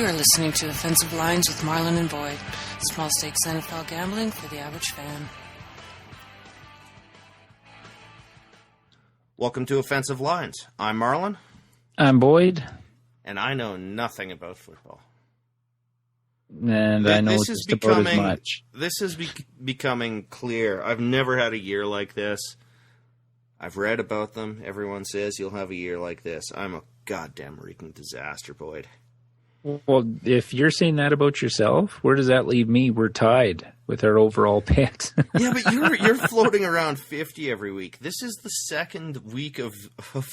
You are listening to Offensive Lines with Marlon and Boyd. Small stakes NFL gambling for the average fan. Welcome to Offensive Lines. I'm Marlon. I'm Boyd. And I know nothing about football. And I know just about as much. This is becoming clear. I've never had a year like this. I've read about them. Everyone says you'll have a year like this. I'm a goddamn reeking disaster, Boyd. Well, if you're saying that about yourself, where does that leave me? We're tied with our overall picks. Yeah, but you're floating around 50 every week. This is the second week of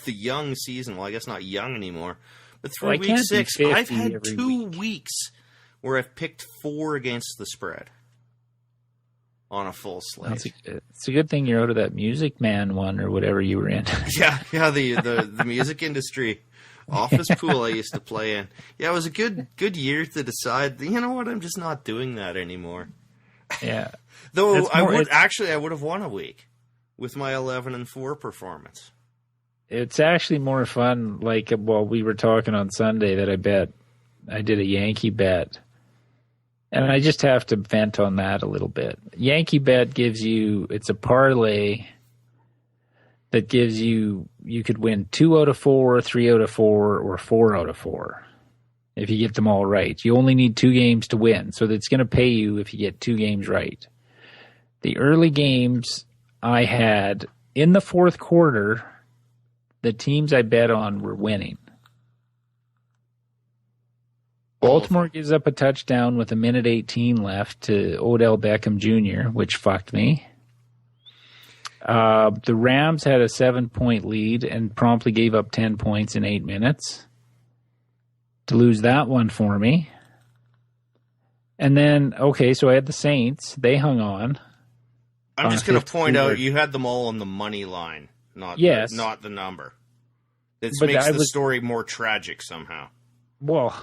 the young season. Well, I guess not young anymore. But through week 6, I've had 2 weeks where I've picked 4 against the spread on a full slate. It's a good thing you're out of that Music Man one or whatever you were in. Yeah, the music industry office pool I used to play in. Yeah, it was a good year to decide, you know what, I'm just not doing that anymore. Yeah. Though I would have won a week with my 11-4 performance. It's actually more fun, we were talking on Sunday that I did a Yankee bet. And I just have to vent on that a little bit. Yankee bet it's a parlay that gives you could win 2 out of 4, 3 out of 4, or 4 out of 4 if you get them all right. You only need 2 games to win, so that's going to pay you if you get 2 games right. The early games I had in the fourth quarter, the teams I bet on were winning. Baltimore gives up a touchdown with 1:18 left to Odell Beckham Jr., which fucked me. The Rams had a 7-point lead and promptly gave up 10 points in 8 minutes to lose that one for me. And then, so I had the Saints. They hung on. I'm just going to point out you had them all on the money line, not the number. This makes the story more tragic somehow. Well,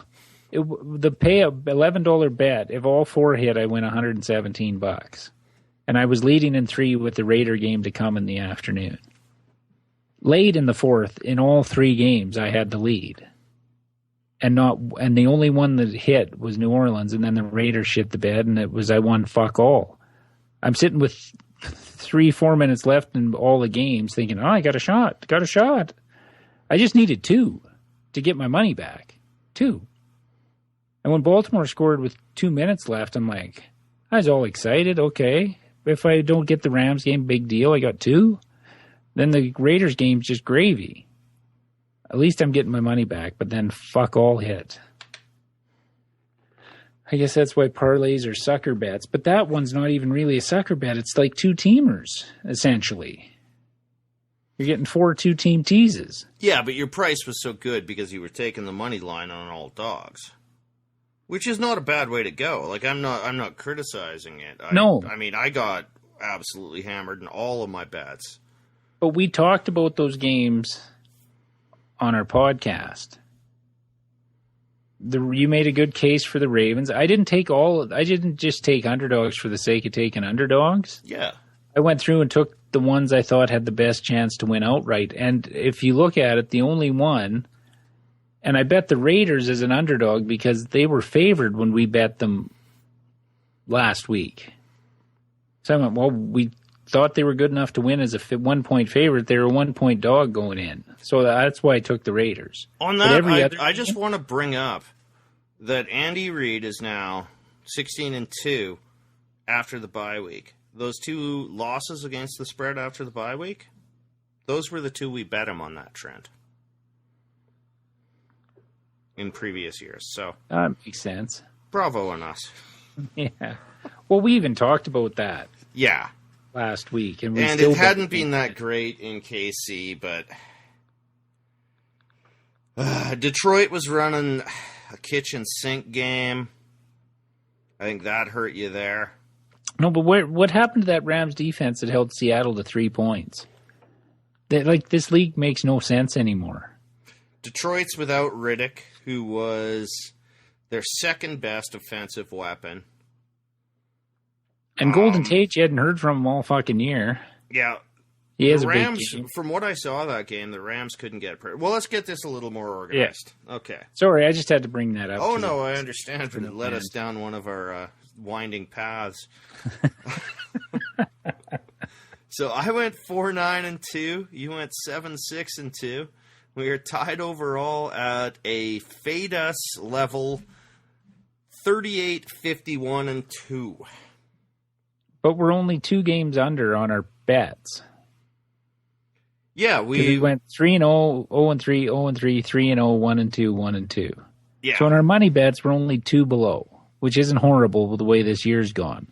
the pay of $11 bet, if all 4 hit, I win $117. And I was leading in 3 with the Raider game to come in the afternoon. Late in the fourth, in all 3 games, I had the lead. And the only one that hit was New Orleans, and then the Raiders shit the bed, and I won fuck all. I'm sitting with 3-4 minutes left in all the games thinking, I got a shot. I just needed 2 to get my money back. 2. And when Baltimore scored with 2 minutes left, I'm like, I was all excited. Okay. If I don't get the Rams game, big deal. I got 2. Then the Raiders game's just gravy. At least I'm getting my money back, but then fuck all hit. I guess that's why parlays are sucker bets, but that one's not even really a sucker bet. It's like 2-teamers, essentially. You're getting 4 2-team teases. Yeah, but your price was so good because you were taking the money line on all dogs. Which is not a bad way to go. I'm not criticizing it. No. I mean, I got absolutely hammered in all of my bets. But we talked about those games on our podcast. You made a good case for the Ravens. I didn't just take underdogs for the sake of taking underdogs. Yeah. I went through and took the ones I thought had the best chance to win outright. And if you look at it, the only one... And I bet the Raiders as an underdog because they were favored when we bet them last week. So I went, we thought they were good enough to win as a 1-point favorite. They were a 1-point dog going in. So that's why I took the Raiders. On that, I just want to bring up that Andy Reid is now 16-2 after the bye week. Those 2 losses against the spread after the bye week, those were the 2 we bet him on that trend in previous years. So that makes sense. Bravo on us. Yeah. Well, we even talked about that. Yeah. Last week. And it hadn't been that great in KC, but Detroit was running a kitchen sink game. I think that hurt you there. No, but what happened to that Rams defense that held Seattle to 3 points? This league makes no sense anymore. Detroit's without Riddick, who was their second best offensive weapon. And Golden Tate, you hadn't heard from him all fucking year. Yeah. He has the a Rams, big game. from what I saw of that game, the Rams couldn't get... Well, let's get this a little more organized. Yeah. Okay. Sorry, I just had to bring that up. Oh, no, I understand, but it led us down one of our winding paths. So I went 4-9-2. You went 7-6-2. We are tied overall at a fade us level 38-51-2. But we're only 2 games under on our bets. Yeah, we went 3-0, 0-3, 0-3, 3-0, 1-2, 1-2. Yeah. So on our money bets, we're only 2 below, which isn't horrible with the way this year's gone.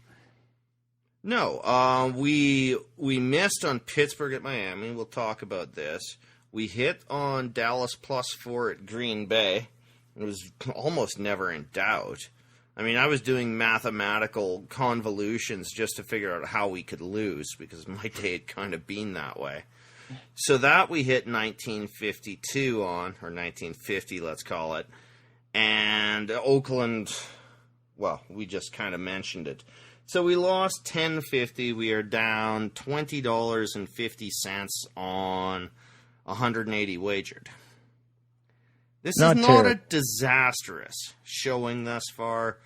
No, we missed on Pittsburgh at Miami. We'll talk about this. We hit on Dallas +4 at Green Bay. It was almost never in doubt. I mean, I was doing mathematical convolutions just to figure out how we could lose because my day had kind of been that way. So that we hit 1952 on, or 1950, let's call it. And Oakland, well, we just kind of mentioned it. So we lost $10.50. We are down $20.50 on 180 wagered. This is not a disastrous showing thus far,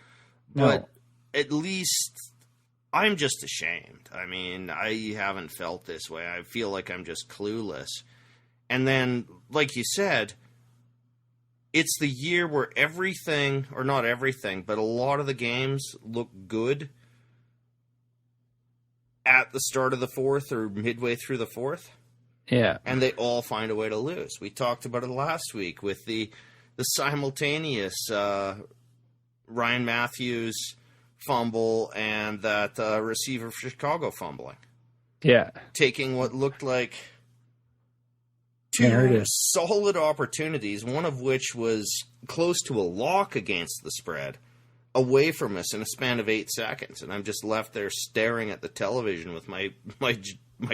but at least I'm just ashamed. I mean, I haven't felt this way. I feel like I'm just clueless. And then, like you said, it's the year where everything, or not everything, but a lot of the games look good at the start of the fourth or midway through the fourth. Yeah. And they all find a way to lose. We talked about it last week with the simultaneous Ryan Matthews fumble and that receiver for Chicago fumbling. Yeah. Taking what looked like 2 solid opportunities, one of which was close to a lock against the spread, away from us in a span of 8 seconds. And I'm just left there staring at the television with my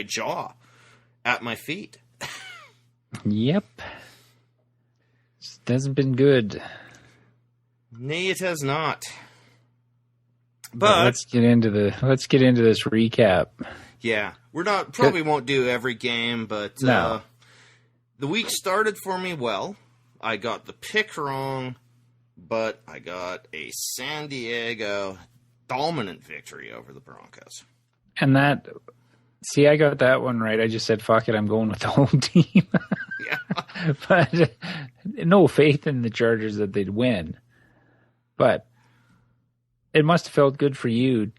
jaw at my feet. Yep. It hasn't been good. Nay, it has not. But let's get into this recap. Yeah, probably won't do every game, but no. The week started for me well. I got the pick wrong, but I got a San Diego dominant victory over the Broncos. And I got that one right. I just said, fuck it, I'm going with the home team. Yeah. But no faith in the Chargers that they'd win. But it must have felt good for you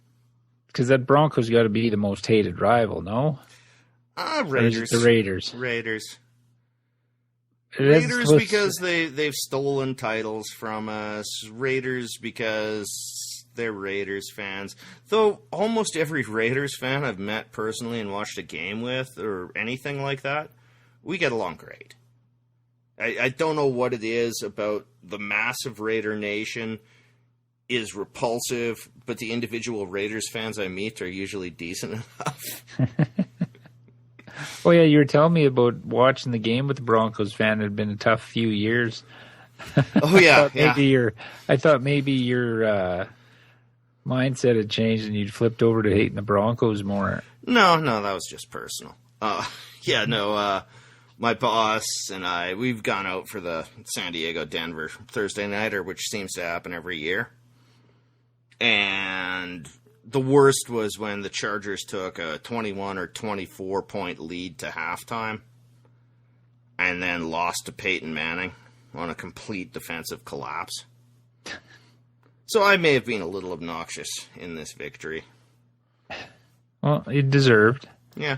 because that Broncos got to be the most hated rival, no? Raiders. The Raiders. Raiders Raiders because they've stolen titles from us. Raiders because they're Raiders fans. Though almost every Raiders fan I've met personally and watched a game with or anything like that, we get along great. I don't know what it is about the massive Raider nation is repulsive, but the individual Raiders fans I meet are usually decent enough. Oh, yeah, you were telling me about watching the game with the Broncos fan. It had been a tough few years. Oh, yeah. I thought maybe your mindset had changed and you'd flipped over to hating the Broncos more. No, that was just personal. My boss and I, we've gone out for the San Diego-Denver Thursday nighter, which seems to happen every year. And the worst was when the Chargers took a 21 or 24 point lead to halftime and then lost to Peyton Manning on a complete defensive collapse. So I may have been a little obnoxious in this victory. Well, it deserved. Yeah.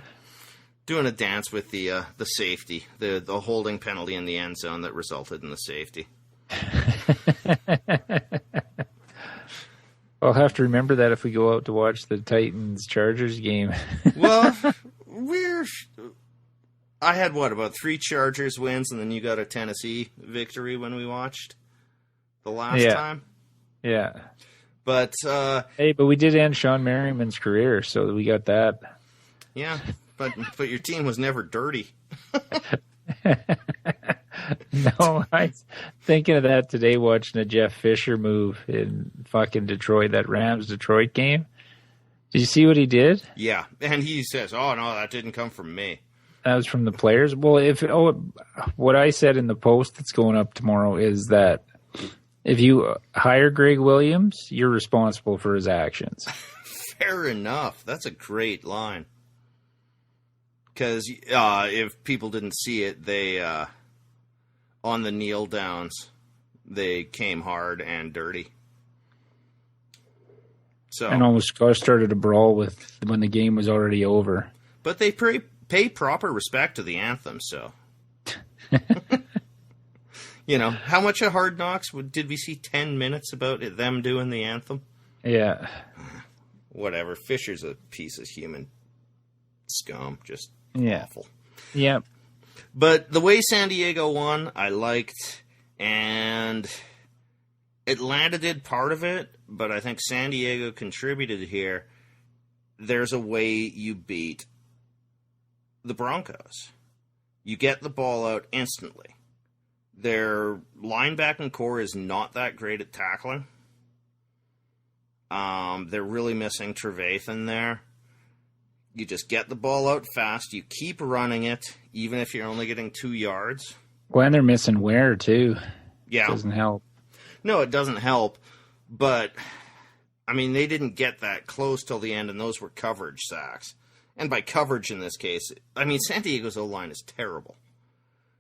Doing a dance with the safety, the holding penalty in the end zone that resulted in the safety. I'll have to remember that if we go out to watch the Titans-Chargers game. Well, I had, about 3 Chargers wins, and then you got a Tennessee victory when we watched the last time? Yeah. But but we did end Sean Merriman's career, so we got that. Yeah, but your team was never dirty. No, I was thinking of that today watching a Jeff Fisher move in fucking Detroit, that Rams-Detroit game. Did you see what he did? Yeah, and he says, "Oh no, that didn't come from me." That was from the players. Well, what I said in the post that's going up tomorrow is that if you hire Greg Williams, you're responsible for his actions. Fair enough. That's a great line. Because if people didn't see it, they on the kneel downs, they came hard and dirty. So and almost started a brawl when the game was already over. But they pay proper respect to the anthem, so. How much of Hard Knocks did we see 10 minutes about them doing the anthem? Yeah. Whatever. Fisher's a piece of human scum. Just awful. Yeah. But the way San Diego won, I liked, and Atlanta did part of it, but I think San Diego contributed here. There's a way you beat the Broncos. You get the ball out instantly. Their linebacking core is not that great at tackling. They're really missing Trevathan there. You just get the ball out fast. You keep running it, even if you're only getting 2 yards. When they're missing Ware, too. Yeah. Doesn't help. No, it doesn't help. But, they didn't get that close till the end, and those were coverage sacks. And by coverage in this case, San Diego's O-line is terrible.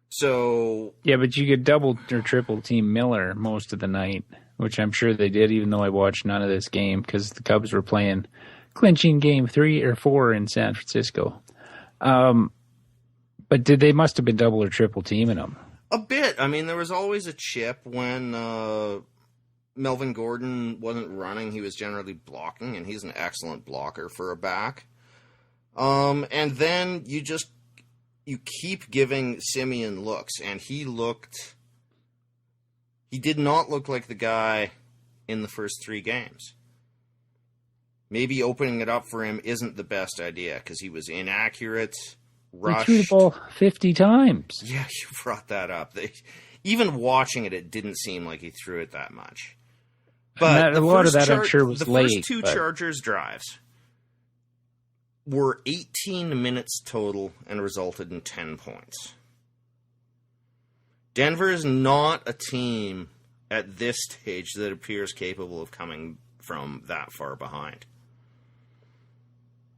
So... Yeah, but you could double or triple team Miller most of the night, which I'm sure they did, even though I watched none of this game, because the Cubs were playing clinching game 3 or 4 in San Francisco. But they must have been double or triple teaming them. A bit. There was always a chip when Melvin Gordon wasn't running. He was generally blocking, and he's an excellent blocker for a back. And then you keep giving Simeon looks, and he did not look like the guy in the first 3 games. Maybe opening it up for him isn't the best idea, because he was inaccurate, rushed. He threw the ball 50 times. Yeah, you brought that up. Even watching it didn't seem like he threw it that much. But a lot of that, I'm sure, was late. The first 2 Chargers drives were 18 minutes total and resulted in 10 points. Denver is not a team at this stage that appears capable of coming from that far behind.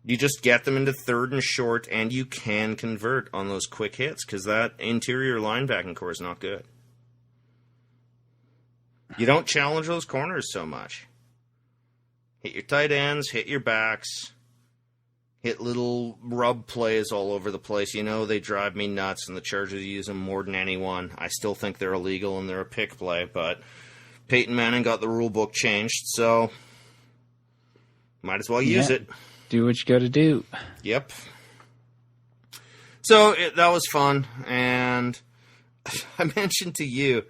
You just get them into 3rd and short, and you can convert on those quick hits, because that interior linebacking core is not good. You don't challenge those corners so much. Hit your tight ends, hit your backs, hit little rub plays all over the place. They drive me nuts, and the Chargers use them more than anyone. I still think they're illegal, and they're a pick play, but Peyton Manning got the rule book changed, so might as well use it. Do what you got to do. Yep. So that was fun, and I mentioned to you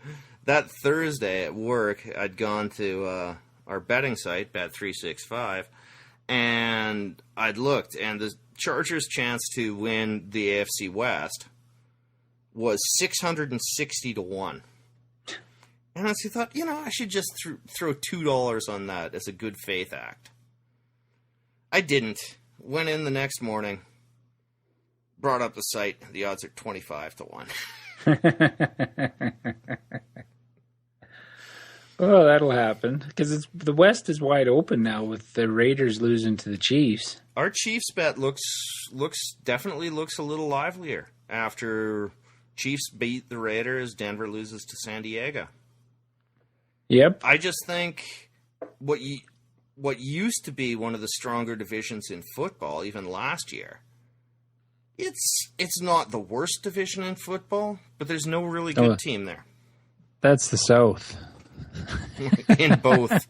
that Thursday at work, I'd gone to our betting site, Bet365, and I'd looked, and the Chargers' chance to win the AFC West was 660 to 1. And I thought, I should just throw $2 on that as a good faith act. I didn't. Went in the next morning, brought up the site. The odds are 25 to 1. Oh, that'll happen, because the West is wide open now with the Raiders losing to the Chiefs. Our Chiefs bet definitely looks a little livelier after Chiefs beat the Raiders, Denver loses to San Diego. Yep. I just think what used to be one of the stronger divisions in football, even last year, it's not the worst division in football, but there's no really good team there. That's the South. In both.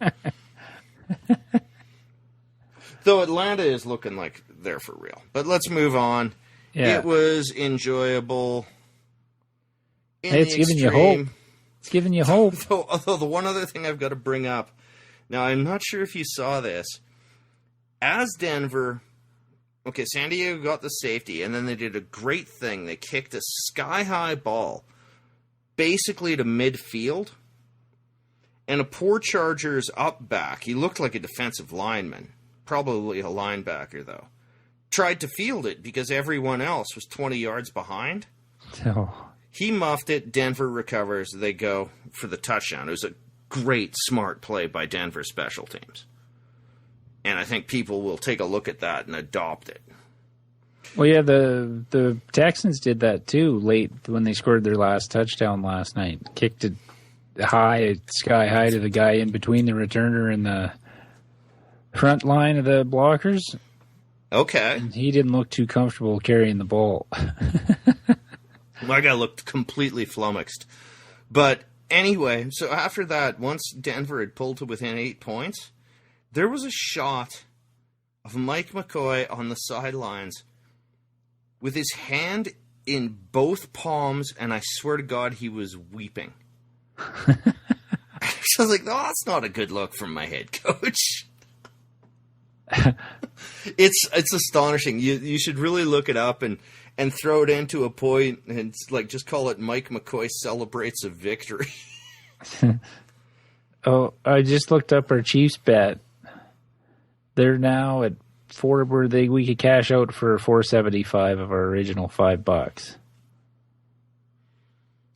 Though Atlanta is looking like they're for real. But let's move on. Yeah. It was enjoyable. It's giving you hope. It's giving you hope. Although the one other thing I've got to bring up, now I'm not sure if you saw this. As Denver, San Diego got the safety, and then they did a great thing. They kicked a sky-high ball basically to midfield. And a poor Chargers up back, he looked like a defensive lineman, probably a linebacker though, tried to field it because everyone else was 20 yards behind. Oh. He muffed it. Denver recovers. They go for the touchdown. It was a great, smart play by Denver special teams. And I think people will take a look at that and adopt it. Well, yeah, the Texans did that too late when they scored their last touchdown last night. Kicked it sky high to the guy in between the returner and the front line of the blockers. Okay. And he didn't look too comfortable carrying the ball. My guy looked completely flummoxed. But anyway, so after that, once Denver had pulled to within 8 points, there was a shot of Mike McCoy on the sidelines with his hand in both palms, and I swear to God, he was weeping. So I was like, oh, that's not a good look from my head coach. It's astonishing. You should really look it up and throw it into a point and just call it Mike McCoy celebrates a victory. Oh, I just looked up our Chiefs bet. They're now at we could cash out for $4.75 of our original $5.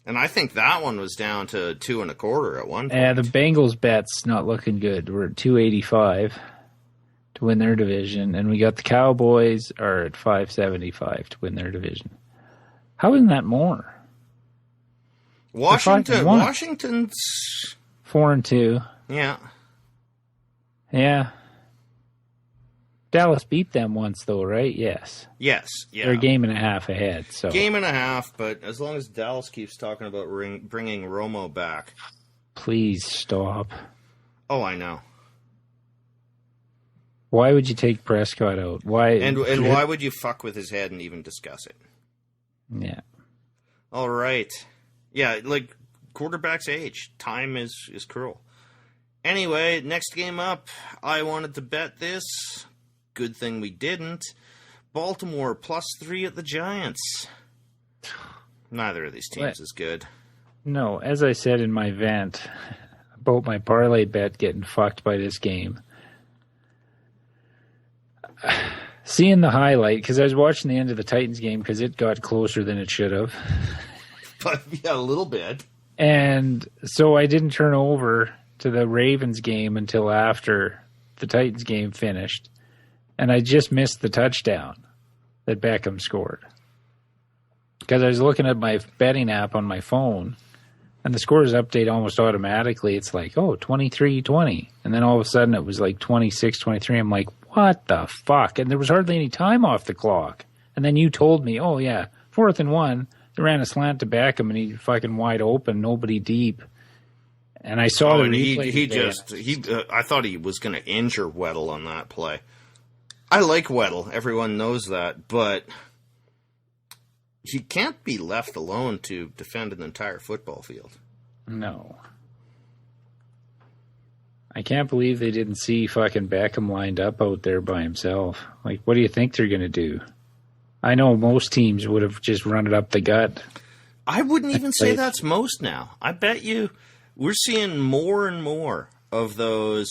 And I think that one was down to 2.25 at one point. Yeah, the Bengals bet's not looking good. We're at $2.85 to win their division, and we got the Cowboys are at $5.75 to win their division. How isn't that more? Washington's 4-2. Yeah. Yeah. Dallas beat them once, though, right? Yes. Yes. Yeah. They're a game and a half ahead. So game and a half, but as long as Dallas keeps talking about bringing Romo back. Please stop. Oh, I know. Why would you take Prescott out? Why? And why would you fuck with his head and even discuss it? Yeah. All right. Yeah, quarterbacks age. Time is cruel. Anyway, next game up, I wanted to bet this. Good thing we didn't. Baltimore +3 at the Giants. Neither of these teams is good. No, as I said in my vent about my parlay bet getting fucked by this game, seeing the highlight, because I was watching the end of the Titans game because it got closer than it should have. But yeah, a little bit. And so I didn't turn over to the Ravens game until after the Titans game finished. And I just missed the touchdown that Beckham scored. Because I was looking at my betting app on my phone, and the scores update almost automatically. It's like, 23-20. And then all of a sudden it was like 26-23. I'm like, what the fuck? And there was hardly any time off the clock. And then you told me, 4th and 1. They ran a slant to Beckham, and he fucking wide open, nobody deep. And I saw the replay. I thought he was going to injure Weddle on that play. I like Weddle. Everyone knows that, but he can't be left alone to defend an entire football field. No. I can't believe they didn't see fucking Beckham lined up out there by himself. Like, what do you think they're going to do? I know most teams would have just run it up the gut. I wouldn't even say that's most now. I bet you we're seeing more and more of those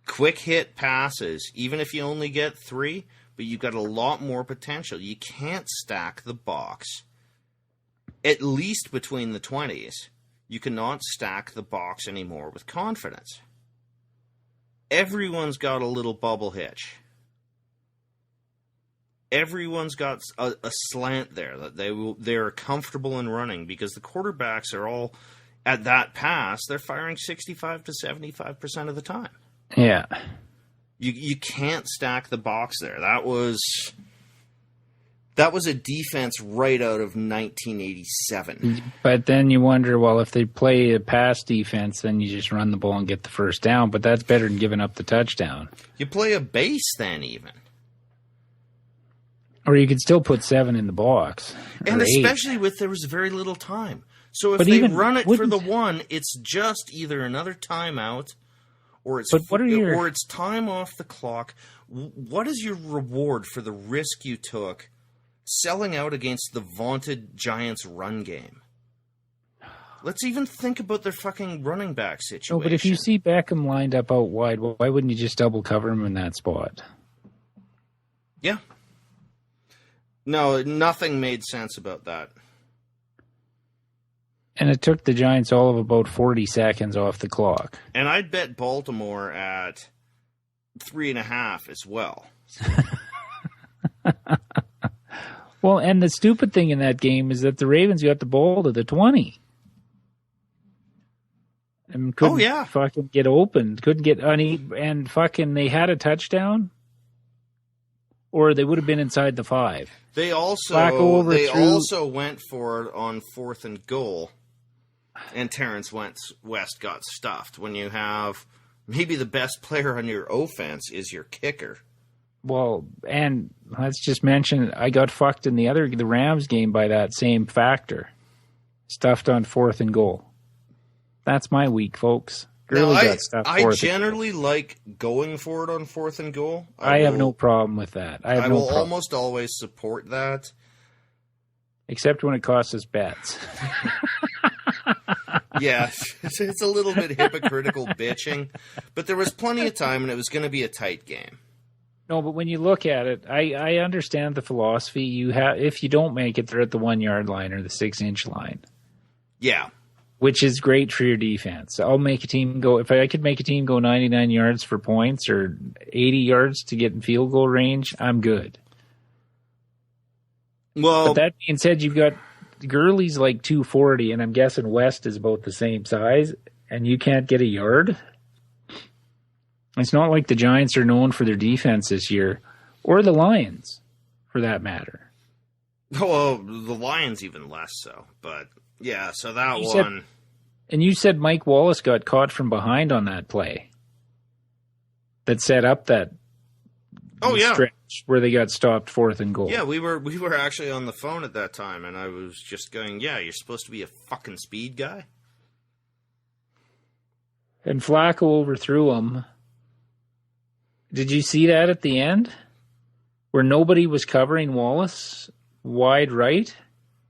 quick hit passes, even if you only get 3, but you've got a lot more potential. You can't stack the box, at least between the 20s. You cannot stack the box anymore with confidence. Everyone's got a little bubble hitch. Everyone's got a slant there that they're comfortable in running because the quarterbacks are all at that pass. They're firing 65 to 75% of the time. Yeah, you can't stack the box there. That was a defense right out of 1987. But then you wonder, well, if they play a pass defense, then you just run the ball and get the first down. But that's better than giving up the touchdown. You play a base then even. Or you could still put 7 in the box. And especially with there was very little time. So if they run it for the 1, it's just either another timeout or it's time off the clock. What is your reward for the risk you took selling out against the vaunted Giants run game? Let's even think about their fucking running back situation. No, but if you see Beckham lined up out wide, why wouldn't you just double cover him in that spot? Yeah. No, nothing made sense about that. And it took the Giants all of about 40 seconds off the clock. And I'd bet Baltimore at 3.5 as well. Well, and the stupid thing in that game is that the Ravens got the ball to the 20. And couldn't fucking get open. Couldn't get any, and fucking they had a touchdown, or they would have been inside the 5. They also went for it on 4th and goal, and Terrence West got stuffed. When you have maybe the best player on your offense is your kicker. Well, and let's just mention, I got fucked in the Rams game by that same factor. Stuffed on 4th and goal. That's my week, folks. I generally like going for it on 4th and goal. I have no problem with that. I will almost always support that. Except when it costs us bets. Yeah, it's a little bit hypocritical bitching. But there was plenty of time, and it was going to be a tight game. No, but when you look at it, I understand the philosophy. If you don't make it, they're at the 1 yard line or the 6-inch line. Yeah. Which is great for your defense. I'll make a team go, if I could make a team go 99 yards for points or 80 yards to get in field goal range, I'm good. Well, but that being said, you've got Gurley's like 240, and I'm guessing West is about the same size, and you can't get a yard. It's not like the Giants are known for their defense this year, or the Lions, for that matter. Well, the Lions even less so, but yeah, so that And you said Mike Wallace got caught from behind on that play that set up that stretch where they got stopped 4th and goal. Yeah, we were actually on the phone at that time, and I was just going, yeah, you're supposed to be a fucking speed guy. And Flacco overthrew him. Did you see that at the end? Where nobody was covering Wallace wide right?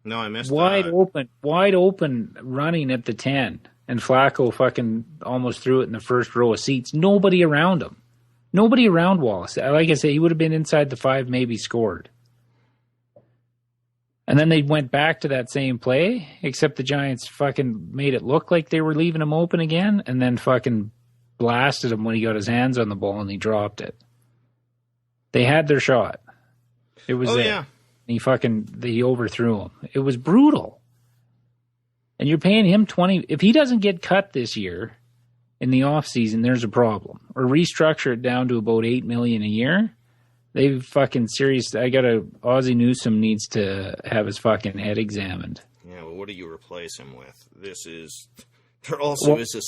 No, I missed that. Wide open running at the 10. And Flacco fucking almost threw it in the first row of seats. Nobody around him. Nobody around Wallace. Like I said, he would have been inside the 5, maybe scored. And then they went back to that same play, except the Giants fucking made it look like they were leaving him open again, and then fucking blasted him when he got his hands on the ball and he dropped it. They had their shot. It was there. Yeah. He overthrew him. It was brutal. And you're paying him 20. If he doesn't get cut this year in the offseason, there's a problem. Or restructure it down to about $8 million a year. They fucking serious. Ozzie Newsome needs to have his fucking head examined. Yeah, well, what do you replace him with? There also is a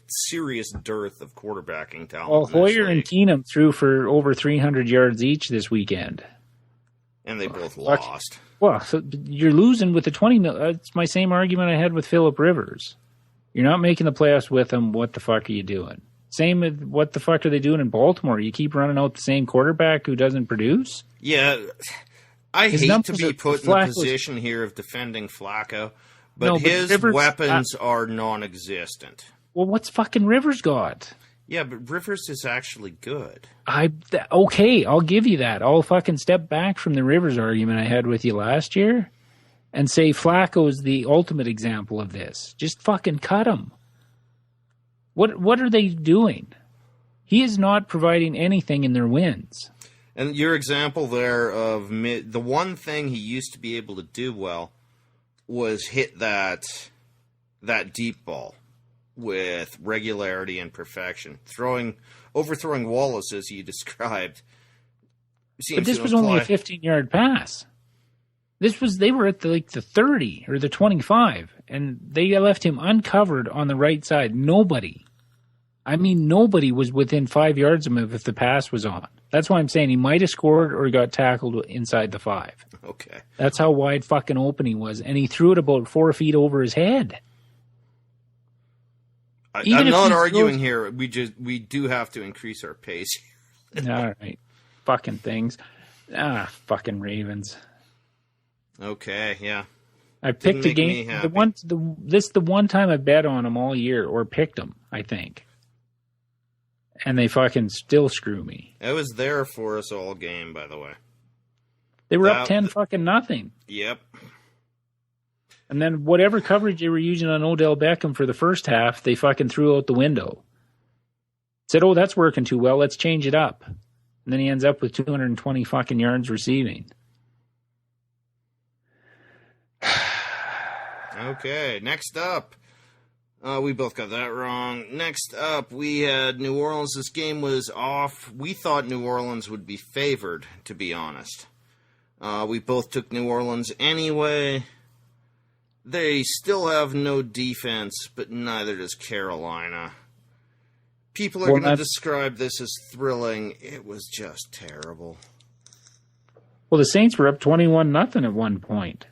serious dearth of quarterbacking talent. Well, Hoyer and Keenum threw for over 300 yards each this weekend. And they both lost. Well, so you're losing with the 20 million. It's my same argument I had with Phillip Rivers. You're not making the playoffs with him. What the fuck are you doing? Same with what the fuck are they doing in Baltimore? You keep running out the same quarterback who doesn't produce? Yeah. I hate to be put in the position here of defending Flacco, but his weapons are non-existent. Well, what's fucking Rivers got? Yeah, but Rivers is actually good. Okay, I'll give you that. I'll fucking step back from the Rivers argument I had with you last year and say Flacco is the ultimate example of this. Just fucking cut him. What are they doing? He is not providing anything in their wins. And your example there of the one thing he used to be able to do well was hit that deep ball with regularity and perfection. Overthrowing Wallace, as you described. But this was only a 15-yard pass. They were at the 30 or the 25, and they left him uncovered on the right side. Nobody was within 5 yards of him if the pass was on. That's why I'm saying he might have scored or got tackled inside the 5. Okay. That's how wide fucking open he was, and he threw it about 4 feet over his head. I'm not arguing here. We do have to increase our pace. All right. Fucking things. Fucking Ravens. Okay, yeah. I picked a game. The one time I bet on them all year, or picked them, I think. And they fucking still screw me. It was there for us all game, by the way. They were up 10 fucking nothing. Yep. And then whatever coverage they were using on Odell Beckham for the first half, they fucking threw out the window. Said, oh, that's working too well. Let's change it up. And then he ends up with 220 fucking yards receiving. Okay, next up. We both got that wrong. Next up, we had New Orleans. This game was off. We thought New Orleans would be favored, to be honest. We both took New Orleans anyway. They still have no defense, but neither does Carolina. People are going to describe this as thrilling. It was just terrible. Well, the Saints were up 21-0 at one point.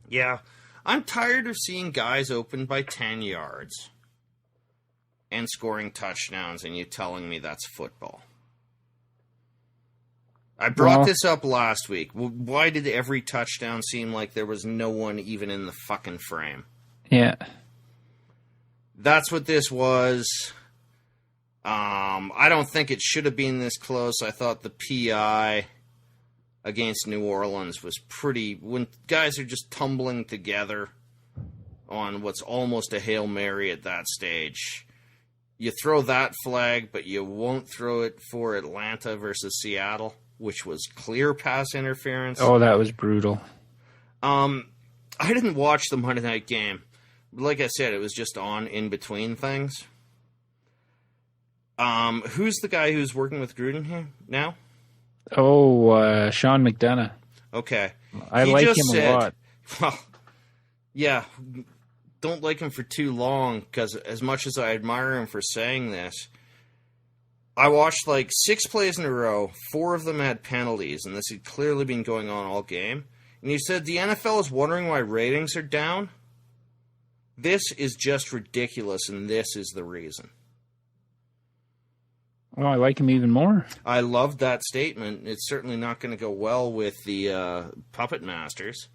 Yeah. I'm tired of seeing guys open by 10 yards and scoring touchdowns and you telling me that's football. I brought this up last week. Why did every touchdown seem like there was no one even in the fucking frame? Yeah. That's what this was. I don't think it should have been this close. I thought the PI against New Orleans was pretty... When guys are just tumbling together on what's almost a Hail Mary at that stage, you throw that flag, but you won't throw it for Atlanta versus Seattle, which was clear pass interference. Oh, that was brutal. I didn't watch the Monday night game. Like I said, it was just on in between things. Who's the guy who's working with Gruden here now? Oh, Sean McDonough. Okay. I like him a lot. Well, yeah, don't like him for too long, because as much as I admire him for saying this, I watched like 6 plays in a row. 4 of them had penalties, and this had clearly been going on all game. And he said the NFL is wondering why ratings are down. This is just ridiculous, and this is the reason. Oh, I like him even more. I loved that statement. It's certainly not going to go well with the Puppet Masters.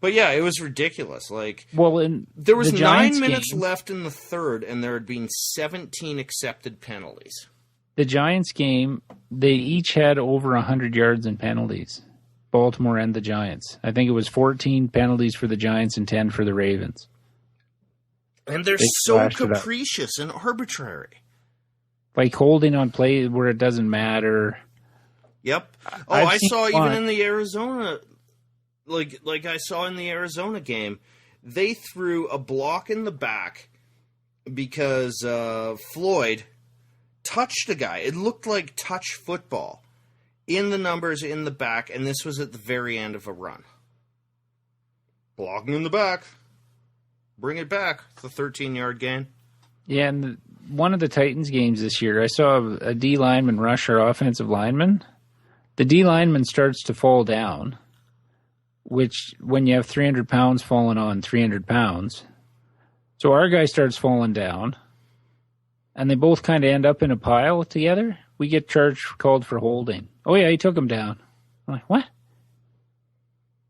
But yeah, it was ridiculous. Like, there was 9 minutes left in the third, and there had been 17 accepted penalties. The Giants game, they each had over 100 yards in penalties. Baltimore and the Giants. I think it was 14 penalties for the Giants and 10 for the Ravens. And they're so capricious and arbitrary. Like holding on play where it doesn't matter. Yep. Oh, I saw even in the Arizona, like I saw in the Arizona game, they threw a block in the back because Floyd touched a guy. It looked like touch football in the numbers in the back, and this was at the very end of a run. Blocking in the back. Bring it back. It's a 13-yard gain. Yeah, and one of the Titans games this year, I saw a D lineman rush our offensive lineman. The D lineman starts to fall down, which when you have 300 pounds falling on 300 pounds. So our guy starts falling down, and they both kind of end up in a pile together. We get called for holding. Oh, yeah, he took him down. I'm like, what?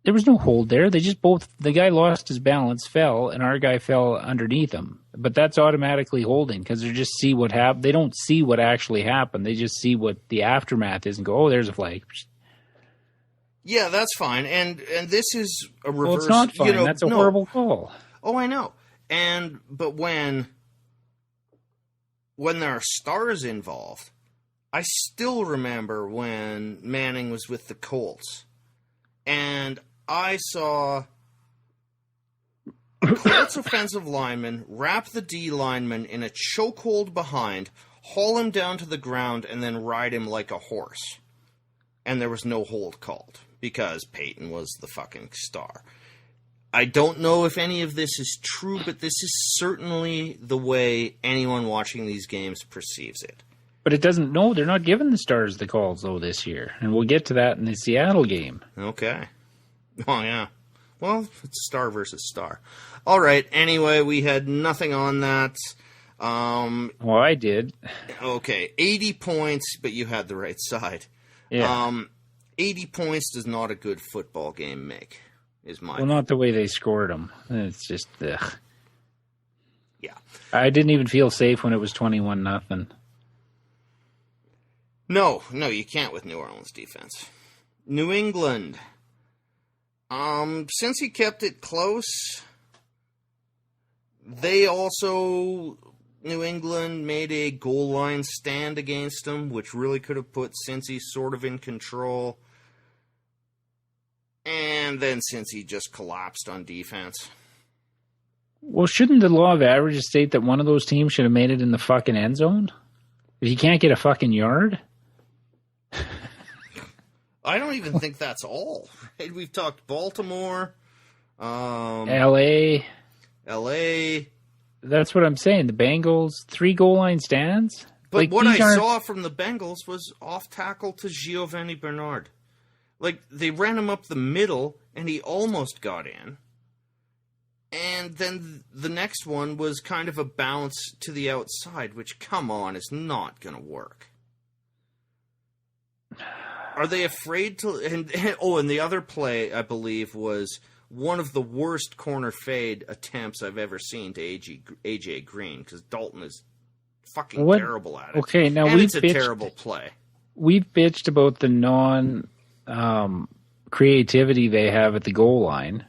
There was no hold there. They just the guy lost his balance, fell, and our guy fell underneath him. But that's automatically holding because they just see what happened. They don't see what actually happened. They just see what the aftermath is and go, oh, there's a flag. Yeah, that's fine. And this is a reverse. Well, it's not fine. That's a horrible call. Oh, I know. But when there are stars involved, I still remember when Manning was with the Colts. And I saw a Colts offensive lineman wrap the D lineman in a chokehold behind, haul him down to the ground, and then ride him like a horse. And there was no hold called because Peyton was the fucking star. I don't know if any of this is true, but this is certainly the way anyone watching these games perceives it. But it doesn't. No, they're not giving the stars the calls, though, this year. And we'll get to that in the Seattle game. Okay. Oh, yeah. Well, it's star versus star. All right. Anyway, we had nothing on that. Well, I did. Okay. 80 points, but you had the right side. Yeah. 80 points does not a good football game make. Well, not the way they scored them. It's just, ugh. Yeah. I didn't even feel safe when it was 21-0. No, you can't with New Orleans defense. New England. Since he kept it close, they also, New England made a goal line stand against him, which really could have put Cincy sort of in control. And then Cincy just collapsed on defense. Well, shouldn't the law of averages state that one of those teams should have made it in the fucking end zone? If you can't get a fucking yard? I don't even think that's all. Right? We've talked Baltimore, L.A. That's what I'm saying. The Bengals, 3 goal line stands. But like, what I saw from the Bengals was off tackle to Giovanni Bernard. Like, they ran him up the middle, and he almost got in. And then the next one was kind of a bounce to the outside, which, come on, is not going to work. Are they afraid to... And the other play, I believe, was one of the worst corner fade attempts I've ever seen to A.J. Green, because Dalton is fucking terrible at it. Okay, now it's a terrible play. We've bitched about the creativity they have at the goal line.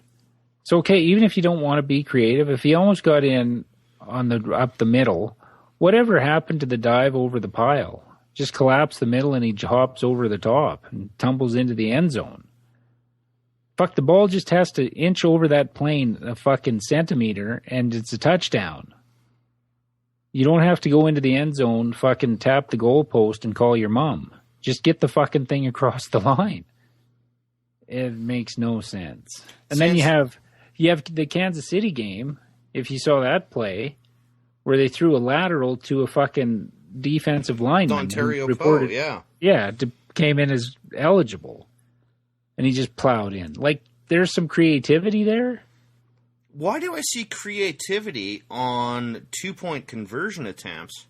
It's okay, even if you don't want to be creative, if he almost got in on up the middle, whatever happened to the dive over the pile? Just collapse the middle and he hops over the top and tumbles into the end zone. Fuck, the ball just has to inch over that plane a fucking centimeter and it's a touchdown. You don't have to go into the end zone, fucking tap the goalpost and call your mom. Just get the fucking thing across the line. It makes no sense. And then you have the Kansas City game, if you saw that play, where they threw a lateral to a fucking defensive lineman. Ontario reported, Poe, yeah, came in as eligible, and he just plowed in. Like, there's some creativity there. Why do I see creativity on 2-point conversion attempts,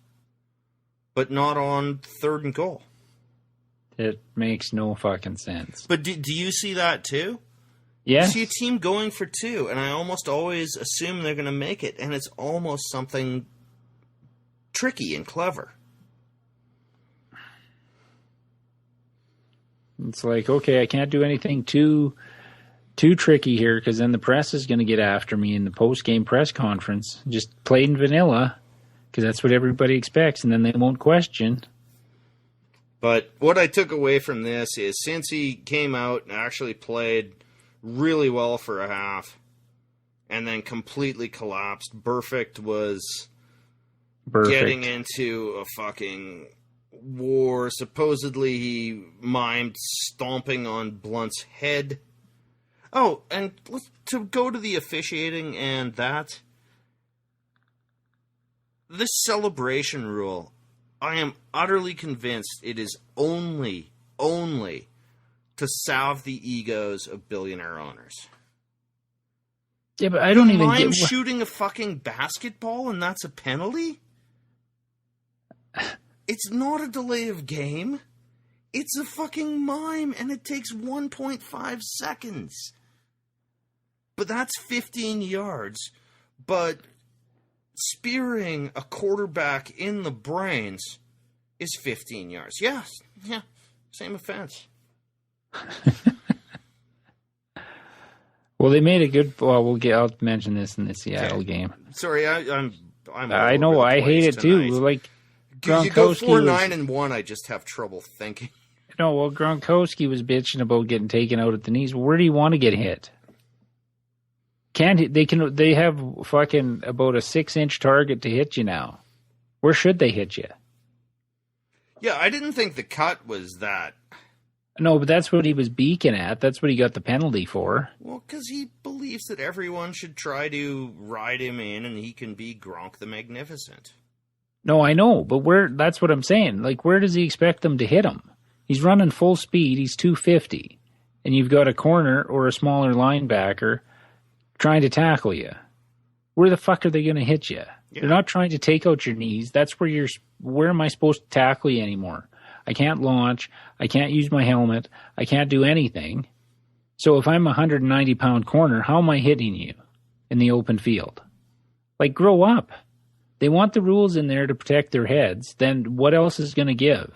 but not on 3rd and goal? It makes no fucking sense. But do you see that too? Yeah. You see a team going for 2, and I almost always assume they're going to make it, and it's almost something tricky and clever. It's like, okay, I can't do anything too tricky here because then the press is going to get after me in the post-game press conference. Just plain vanilla because that's what everybody expects, and then they won't question. But what I took away from this is since he came out and actually played really well for a half and then completely collapsed, Burfict was getting into a fucking war. Supposedly he mimed stomping on Blunt's head. Oh, and to go to the officiating and that, this celebration rule, I am utterly convinced it is only to salve the egos of billionaire owners. Yeah, but I don't even get... shooting a fucking basketball and that's a penalty? It's not a delay of game. It's a fucking mime and it takes 1.5 seconds. But that's 15 yards. But spearing a quarterback in the brains is 15 yards. Yes, yeah, same offense. Well, they made a good. Well, I'll mention this in the Seattle game. Sorry, I'm. I know. I hate it tonight. Too. Like Gronkowski, you go 4-9-1. I just have trouble thinking. No, well, Gronkowski was bitching about getting taken out at the knees. Where do you want to get hit? They have fucking about a 6-inch target to hit you now. Where should they hit you? Yeah, I didn't think the cut was that. No, but that's what he was beaking at. That's what he got the penalty for. Well, because he believes that everyone should try to ride him in and he can be Gronk the Magnificent. No, I know, but that's what I'm saying. Like, where does he expect them to hit him? He's running full speed. He's 250. And you've got a corner or a smaller linebacker trying to tackle you. Where the fuck are they going to hit you? Yeah. They're not trying to take out your knees. That's where am I supposed to tackle you anymore? I can't launch. I can't use my helmet. I can't do anything. So if I'm a 190-pound corner, how am I hitting you in the open field? Like, grow up. They want the rules in there to protect their heads. Then what else is going to give?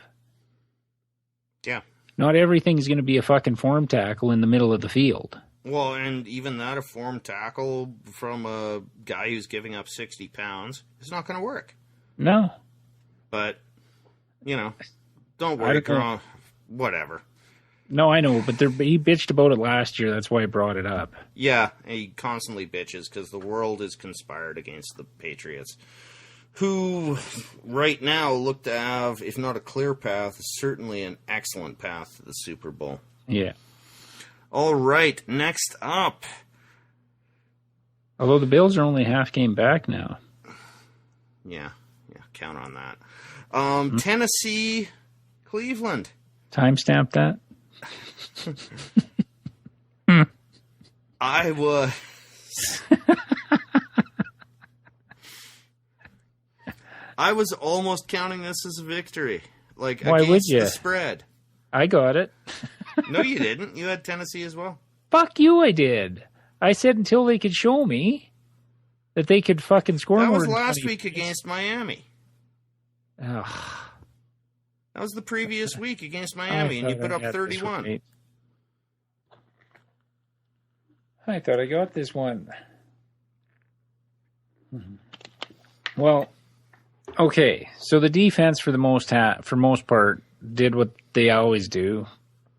Yeah. Not everything is going to be a fucking form tackle in the middle of the field. Well, and even that, a form tackle from a guy who's giving up 60 pounds is not going to work. No. But, don't worry, Carl. Whatever. No, I know, but he bitched about it last year. That's why I brought it up. Yeah, he constantly bitches because the world is conspired against the Patriots, who right now look to have, if not a clear path, certainly an excellent path to the Super Bowl. Yeah. All right, next up. Although the Bills are only half game back now. Yeah, count on that. Tennessee, Cleveland. Timestamp that? I was... I was almost counting this as a victory. Like, why would you? The spread. I got it. No, you didn't. You had Tennessee as well. Fuck you, I did. I said until they could show me that they could fucking score more. That was last week against Miami. Ugh. That was the previous week against Miami, and you put up 31. Right. I thought I got this one. Well, okay. So the defense, for the most part, did what they always do: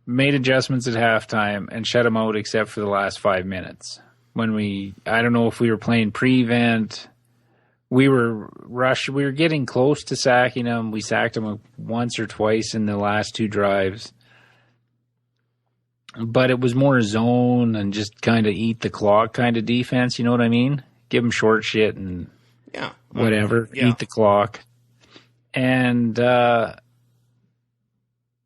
made adjustments at halftime and shut them out, except for the last 5 minutes. I don't know if we were playing prevent. We were rushed. We were getting close to sacking them. We sacked them once or twice in the last 2 drives. But it was more zone and just kind of eat the clock kind of defense. You know what I mean? Give them short shit and whatever. Yeah. Eat the clock. And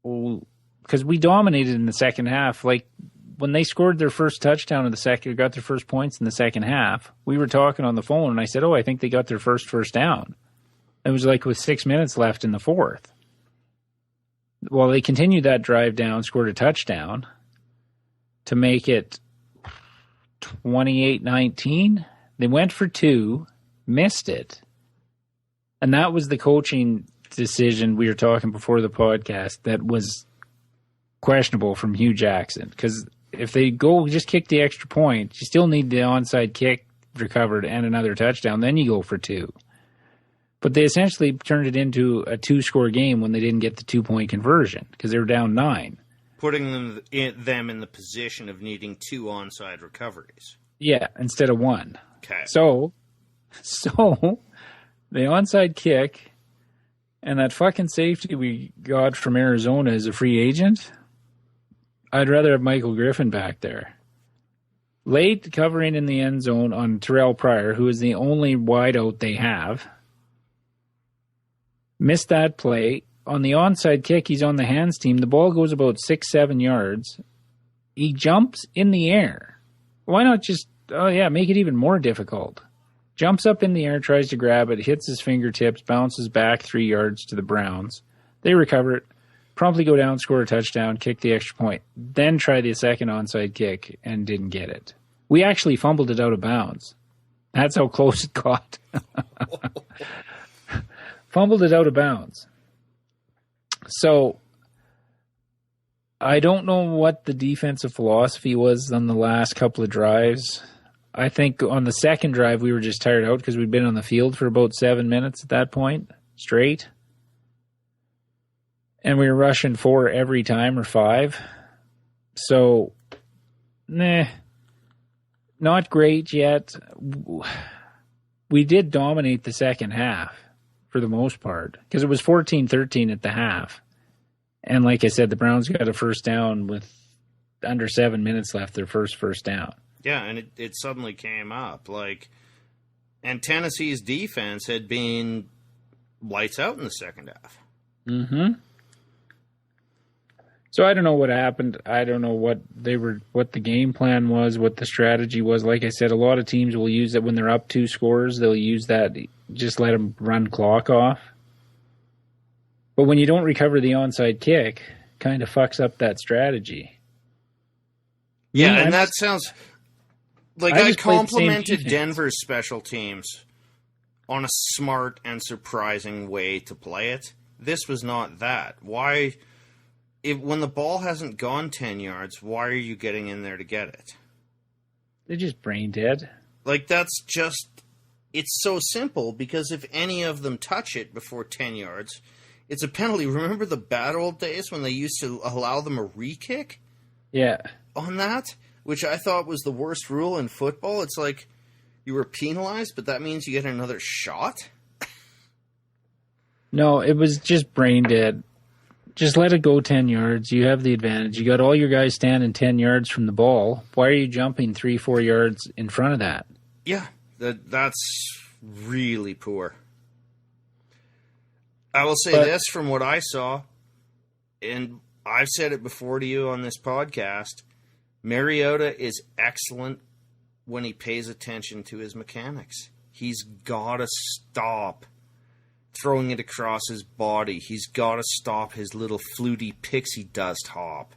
because we dominated in the second half. Like, when they scored their first touchdown in the second, got their first points in the second half, we were talking on the phone, and I said, I think they got their first down. It was like with 6 minutes left in the fourth. Well, they continued that drive down, scored a touchdown to make it 28-19. They went for 2, missed it. And that was the coaching decision we were talking before the podcast that was questionable from Hugh Jackson, because if they go just kick the extra point, you still need the onside kick recovered and another touchdown, then you go for 2. But they essentially turned it into a 2-score game when they didn't get the 2-point conversion because they were down 9. Putting them in the position of needing 2 onside recoveries. Yeah, instead of 1. Okay. So the onside kick and that fucking safety we got from Arizona as a free agent, I'd rather have Michael Griffin back there. Late covering in the end zone on Terrell Pryor, who is the only wideout they have. Missed that play. On the onside kick, he's on the hands team. The ball goes about 6-7 yards. He jumps in the air. Why not just, make it even more difficult? Jumps up in the air, tries to grab it, hits his fingertips, bounces back 3 yards to the Browns. They recover it, promptly go down, score a touchdown, kick the extra point, then try the second onside kick and didn't get it. We actually fumbled it out of bounds. That's how close it got. Fumbled it out of bounds. So I don't know what the defensive philosophy was on the last couple of drives. I think on the second drive we were just tired out because we'd been on the field for about 7 minutes at that point, straight. And we were rushing 4 every time, or 5. So, not great yet. We did dominate the second half for the most part because it was 14-13 at the half. And like I said, the Browns got a first down with under 7 minutes left, their first down. Yeah, and it suddenly came up. And Tennessee's defense had been lights out in the second half. Mm-hmm. So I don't know what happened. I don't know what the game plan was, what the strategy was. Like I said, a lot of teams will use that when they're up 2 scores. They'll use that, just let them run clock off. But when you don't recover the onside kick, kind of fucks up that strategy. Yeah, and that sounds like I complimented Denver's special teams on a smart and surprising way to play it. This was not that. Why, when the ball hasn't gone 10 yards, why are you getting in there to get it? They're just brain dead. Like, that's just, it's so simple, because if any of them touch it before 10 yards, it's a penalty. Remember the bad old days when they used to allow them a re-kick? Yeah. On that, which I thought was the worst rule in football. It's like you were penalized, but that means you get another shot? No, it was just brain dead. Just let it go 10 yards. You have the advantage. You got all your guys standing 10 yards from the ball. Why are you jumping 3-4 yards in front of that? Yeah, that's really poor. I will say this from what I saw, and I've said it before to you on this podcast, Mariota is excellent when he pays attention to his mechanics. He's got to stop throwing it across his body. He's got to stop his little fluty pixie dust hop.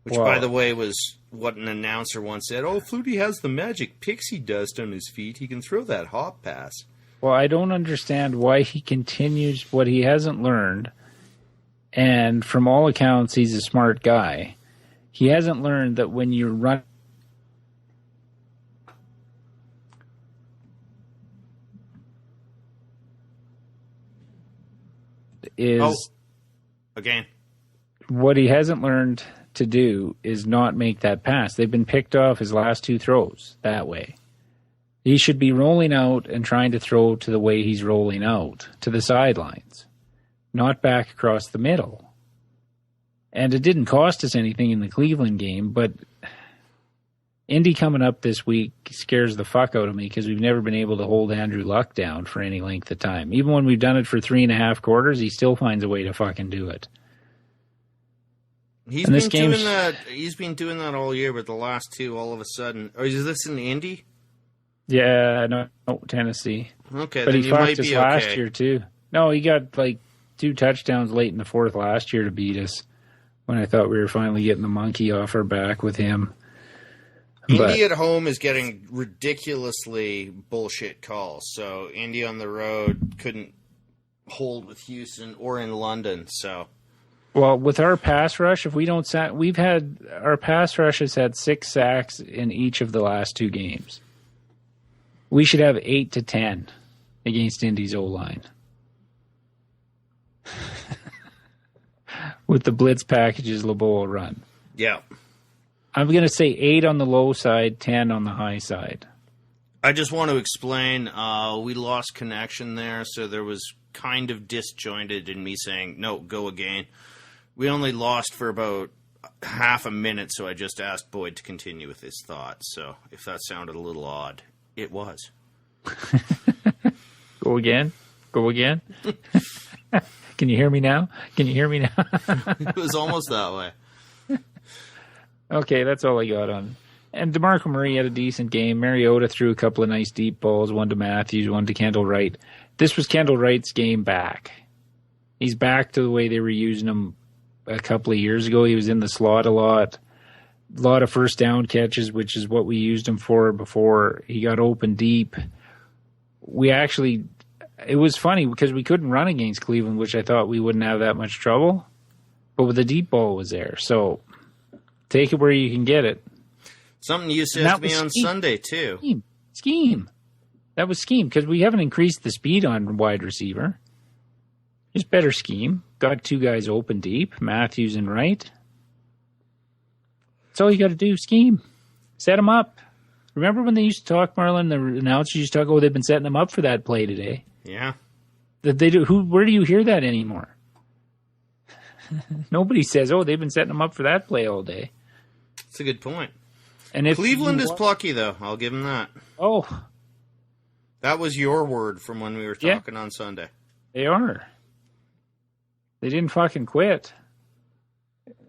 Which, by the way, was what an announcer once said. Oh, Flutie has the magic pixie dust on his feet. He can throw that hop pass. Well, I don't understand why he continues what he hasn't learned. And from all accounts, he's a smart guy. He hasn't learned that when you run again. What he hasn't learned to do is not make that pass. They've been picked off his last two throws that way. He should be rolling out and trying to throw to the way he's rolling out, to the sidelines, not back across the middle. And it didn't cost us anything in the Cleveland game, but Indy coming up this week scares the fuck out of me because we've never been able to hold Andrew Luck down for any length of time. Even when we've done it for 3.5 quarters, he still finds a way to fucking do it. He's been doing that all year, but the last two, all of a sudden. Or is this in Indy? Yeah, no, Tennessee. Okay, but then he you might fucked us be last okay. year too. No, he got like 2 touchdowns late in the fourth last year to beat us. When I thought we were finally getting the monkey off our back with him. Indy at home is getting ridiculously bullshit calls. So Indy on the road couldn't hold with Houston or in London. So, well, with our pass rush, if we don't sack, our pass rush has had 6 sacks in each of the last 2 games. We should have 8 to 10 against Indy's O-line. With the blitz packages LeBeau will run. Yeah. I'm going to say 8 on the low side, 10 on the high side. I just want to explain, we lost connection there, so there was kind of disjointed in me saying, no, go again. We only lost for about half a minute, so I just asked Boyd to continue with his thoughts. So if that sounded a little odd, it was. Go again? Go again? Can you hear me now? It was almost that way. Okay, that's all I got on. And DeMarco Murray had a decent game. Mariota threw a couple of nice deep balls, one to Matthews, one to Kendall Wright. This was Kendall Wright's game back. He's back to the way they were using him a couple of years ago. He was in the slot a lot of first down catches, which is what we used him for before he got open deep. It was funny because we couldn't run against Cleveland, which I thought we wouldn't have that much trouble. But with the deep ball was there. So take it where you can get it. Something you said to me on Sunday, too. Scheme. That was scheme because we haven't increased the speed on wide receiver. Just better scheme. Got 2 guys open deep, Matthews and Wright. That's all you got to do, scheme. Set them up. Remember when they used to talk, Marlon, the announcers used to talk, they've been setting them up for that play today. Yeah. That they do. Where do you hear that anymore? Nobody says, they've been setting them up for that play all day. That's a good point. And if Cleveland is plucky, though. I'll give them that. Oh. That was your word from when we were talking on Sunday. They are. They didn't fucking quit.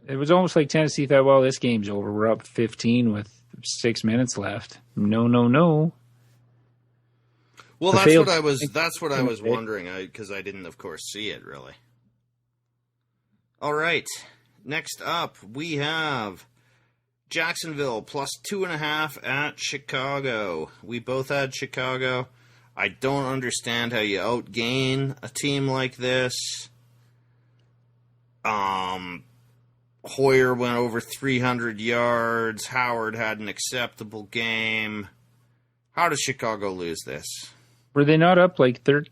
It was almost like Tennessee thought, this game's over. We're up 15 with 6 minutes left. No. Well, that's what I was wondering, because I didn't, of course, see it, really. All right. Next up, we have Jacksonville plus 2.5 at Chicago. We both had Chicago. I don't understand how you outgain a team like this. Hoyer went over 300 yards. Howard had an acceptable game. How does Chicago lose this? Were they not up like 13-3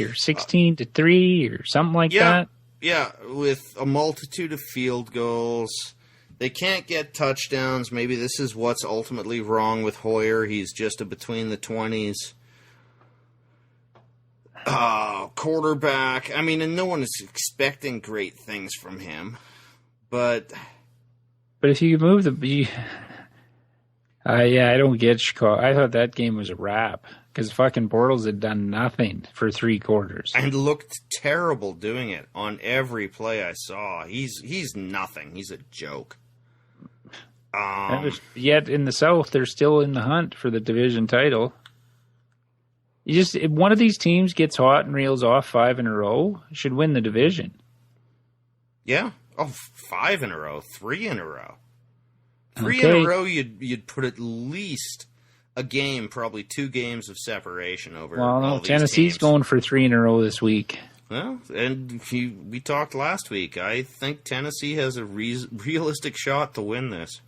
or 16-3 or something like that? Yeah, with a multitude of field goals. They can't get touchdowns. Maybe this is what's ultimately wrong with Hoyer. He's just a between the 20s. Quarterback. I mean, and no one is expecting great things from him. But if you move I don't get Chicago. I thought that game was a wrap because fucking Bortles had done nothing for 3 quarters and looked terrible doing it on every play I saw. He's nothing. He's a joke. Yet in the South, they're still in the hunt for the division title. If one of these teams gets hot and reels off 5 in a row, should win the division. Yeah. Oh, 5 in a row, 3 in a row. 3 in a row, you'd put at least a game, probably 2 games of separation over. Well, no, these Tennessee's teams. Going for 3 in a row this week. Well, and we talked last week. I think Tennessee has a realistic shot to win this.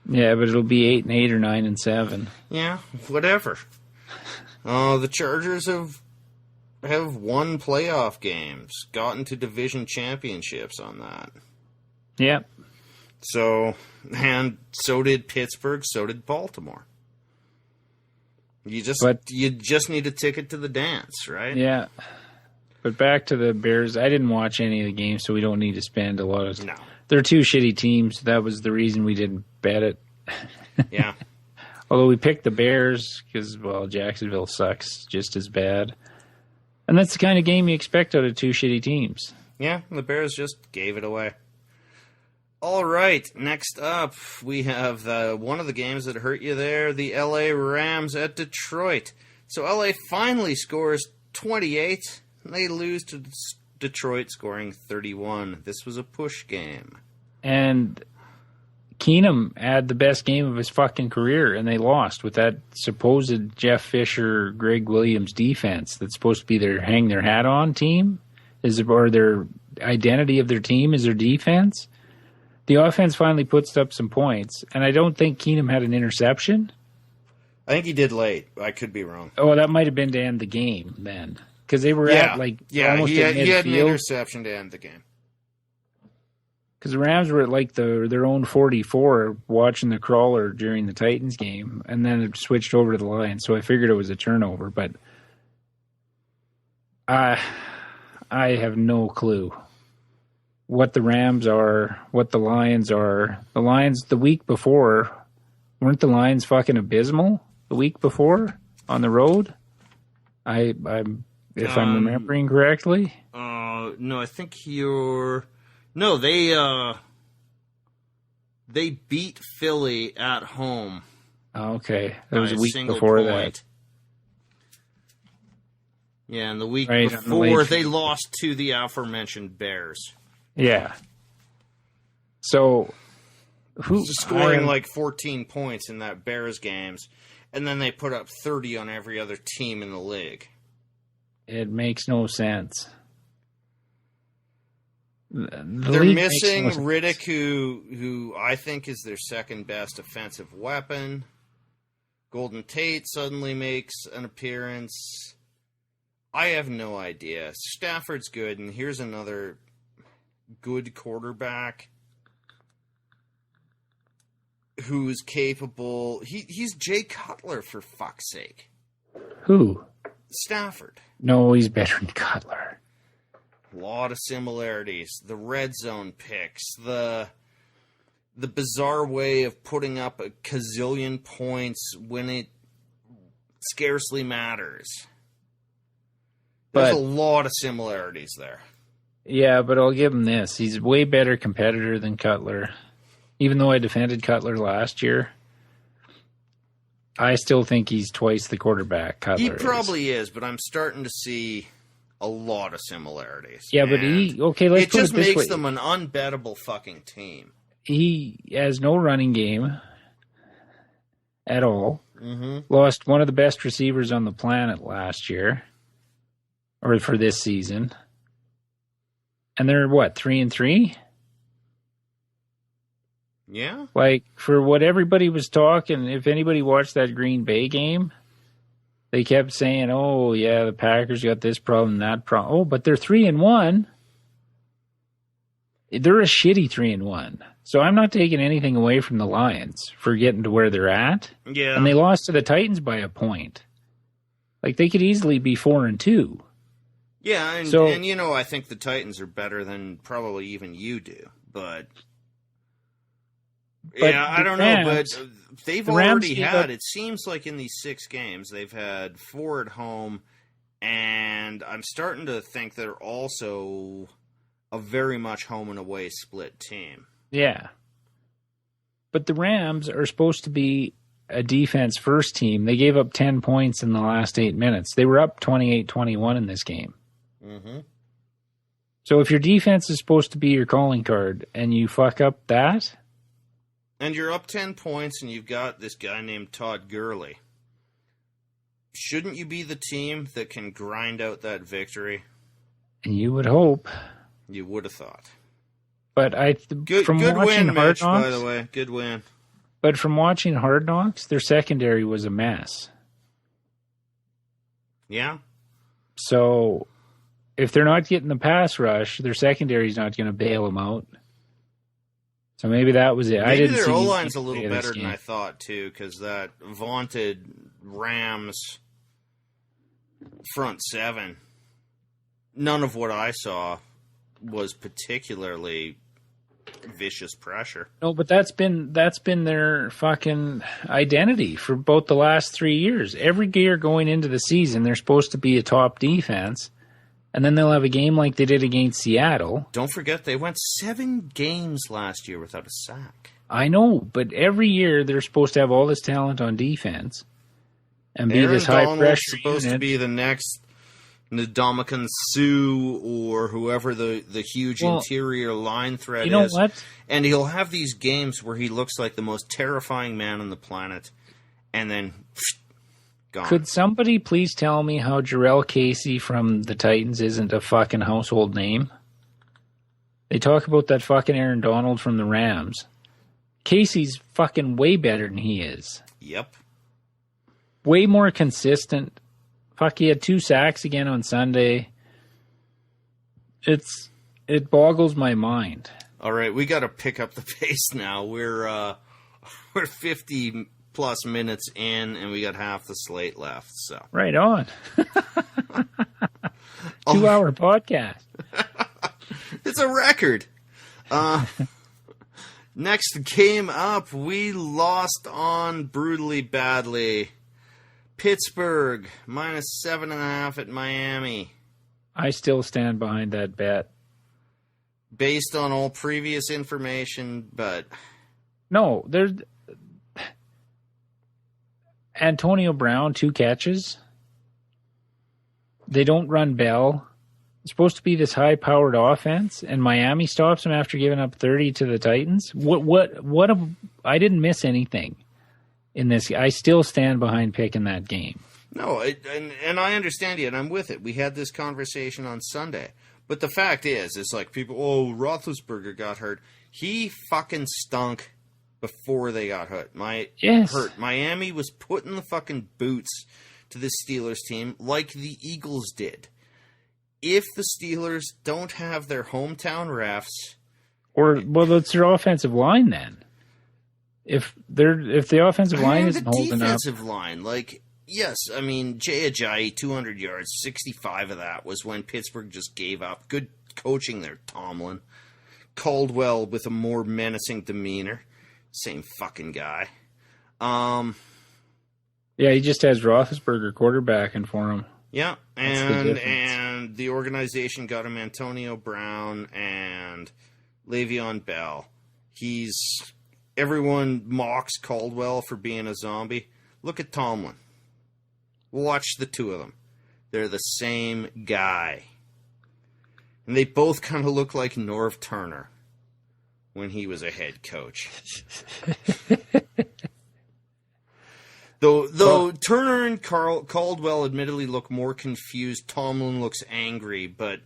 Yeah, but it'll be 8-8 or 9-7. Yeah, whatever. The Chargers have won playoff games, gotten to division championships on that. Yep. So did Pittsburgh, so did Baltimore. You just need a ticket to the dance, right? Yeah. But back to the Bears. I didn't watch any of the games, so we don't need to spend a lot of... No. They're 2 shitty teams. That was the reason we didn't bet it. Yeah. Although we picked the Bears because, well, Jacksonville sucks just as bad. And that's the kind of game you expect out of 2 shitty teams. Yeah, the Bears just gave it away. All right, next up, we have one of the games that hurt you there, the L.A. Rams at Detroit. So L.A. finally scores 28, and they lose to Detroit scoring 31. This was a push game. And Keenum had the best game of his fucking career, and they lost with that supposed Jeff Fisher, Greg Williams defense that's supposed to be their hang their hat on team, or their identity of their team is their defense. The offense finally puts up some points, and I don't think Keenum had an interception. I think he did late. I could be wrong. Oh, that might have been to end the game then, because they were almost he at midfield. had an interception to end the game. Because the Rams were at their own 44 watching the crawler during the Titans game, and then it switched over to the Lions, so I figured it was a turnover, but I have no clue what the Rams are, what the Lions are. The Lions, the week before, weren't the Lions fucking abysmal the week before on the road? I'm remembering correctly. No, I think you're... No, they beat Philly at home. Okay, that was a week before that. Yeah, and the week before they lost to the aforementioned Bears. Yeah. So, scoring like 14 points in that Bears games, and then they put up 30 on every other team in the league. It makes no sense. They're missing Riddick, who I think is their second best offensive weapon. Golden Tate suddenly makes an appearance. I have no idea. Stafford's good, and here's another good quarterback who's capable. He's Jay Cutler, for fuck's sake. Who? Stafford. No, he's better than Cutler. A lot of similarities. The red zone picks, the bizarre way of putting up a gazillion points when it scarcely matters. There's a lot of similarities there. Yeah, but I'll give him this. He's a way better competitor than Cutler. Even though I defended Cutler last year, I still think he's twice the quarterback Cutler He probably is, but I'm starting to see a lot of similarities. Yeah, but let's put it this way. It just makes them an unbettable fucking team. he has no running game at all. Mm-hmm. Lost one of the best receivers on the planet last year, or for this season. And they're, 3-3? Yeah. Like, for what everybody was talking, if anybody watched that Green Bay game, they kept saying, oh, yeah, the Packers got this problem, that problem. Oh, but they're 3-1. They're a shitty 3-1. So I'm not taking anything away from the Lions for getting to where they're at. Yeah. And they lost to the Titans by a point. Like, they could easily be 4-2. Yeah, and you know, I think the Titans are better than probably even you do. But yeah, I don't know. But they've already had, it seems like in these 6 games, they've had 4 at home. And I'm starting to think they're also a very much home and away split team. Yeah. But the Rams are supposed to be a defense first team. They gave up 10 points in the last 8 minutes. They were up 28-21 in this game. Mm-hmm. So if your defense is supposed to be your calling card and you fuck up that... And you're up 10 points and you've got this guy named Todd Gurley. Shouldn't you be the team that can grind out that victory? You would hope. You would have thought. But good win, Mitch, by the way. Good win. But from watching Hard Knocks, their secondary was a mess. Yeah. So if they're not getting the pass rush, their secondary is not going to bail them out. So maybe that was it. Maybe their O-line's a little better than I thought, too, because that vaunted Rams front 7, none of what I saw was particularly vicious pressure. No, but that's been their fucking identity for both the last 3 years. Every year going into the season, they're supposed to be a top defense, and then they'll have a game like they did against Seattle. Don't forget, they went 7 games last year without a sack. I know, but every year they're supposed to have all this talent on defense and be this high-pressure supposed unit. To be the next Ndamukong Suh or whoever the huge interior line threat is. You know what? And he'll have these games where he looks like the most terrifying man on the planet, and then gone. Could somebody please tell me how Jarrell Casey from the Titans isn't a fucking household name? They talk about that fucking Aaron Donald from the Rams. Casey's fucking way better than he is. Yep. Way more consistent. Fuck, he had 2 sacks again on Sunday. It boggles my mind. All right, we got to pick up the pace now. We're 50 plus minutes in, and we got half the slate left. So right on. 2-hour podcast. It's a record. Next game up, we lost on brutally badly. Pittsburgh, -7.5 at Miami. I still stand behind that bet. Based on all previous information, but... No, there's... Antonio Brown, 2 catches. They don't run Bell. It's supposed to be this high-powered offense, and Miami stops him after giving up 30 to the Titans. I didn't miss anything in this. I still stand behind picking that game. No, and I understand you, and I'm with it. We had this conversation on Sunday. But the fact is, it's like people, Roethlisberger got hurt. He fucking stunk before they got hurt. Hurt. Miami was putting the fucking boots to the Steelers team like the Eagles did. If the Steelers don't have their hometown refs... it's their offensive line then. If the offensive line isn't holding up... the defensive line, yes, I mean, Jay Ajayi, 200 yards, 65 of that was when Pittsburgh just gave up. Good coaching there, Tomlin. Caldwell with a more menacing demeanor. Same fucking guy. Yeah, he just has Roethlisberger quarterbacking for him. Yeah, and the organization got him Antonio Brown and Le'Veon Bell. Everyone mocks Caldwell for being a zombie. Look at Tomlin. Watch the two of them. They're the same guy. And they both kind of look like Norv Turner when he was a head coach. Though Turner and Caldwell admittedly look more confused, Tomlin looks angry, but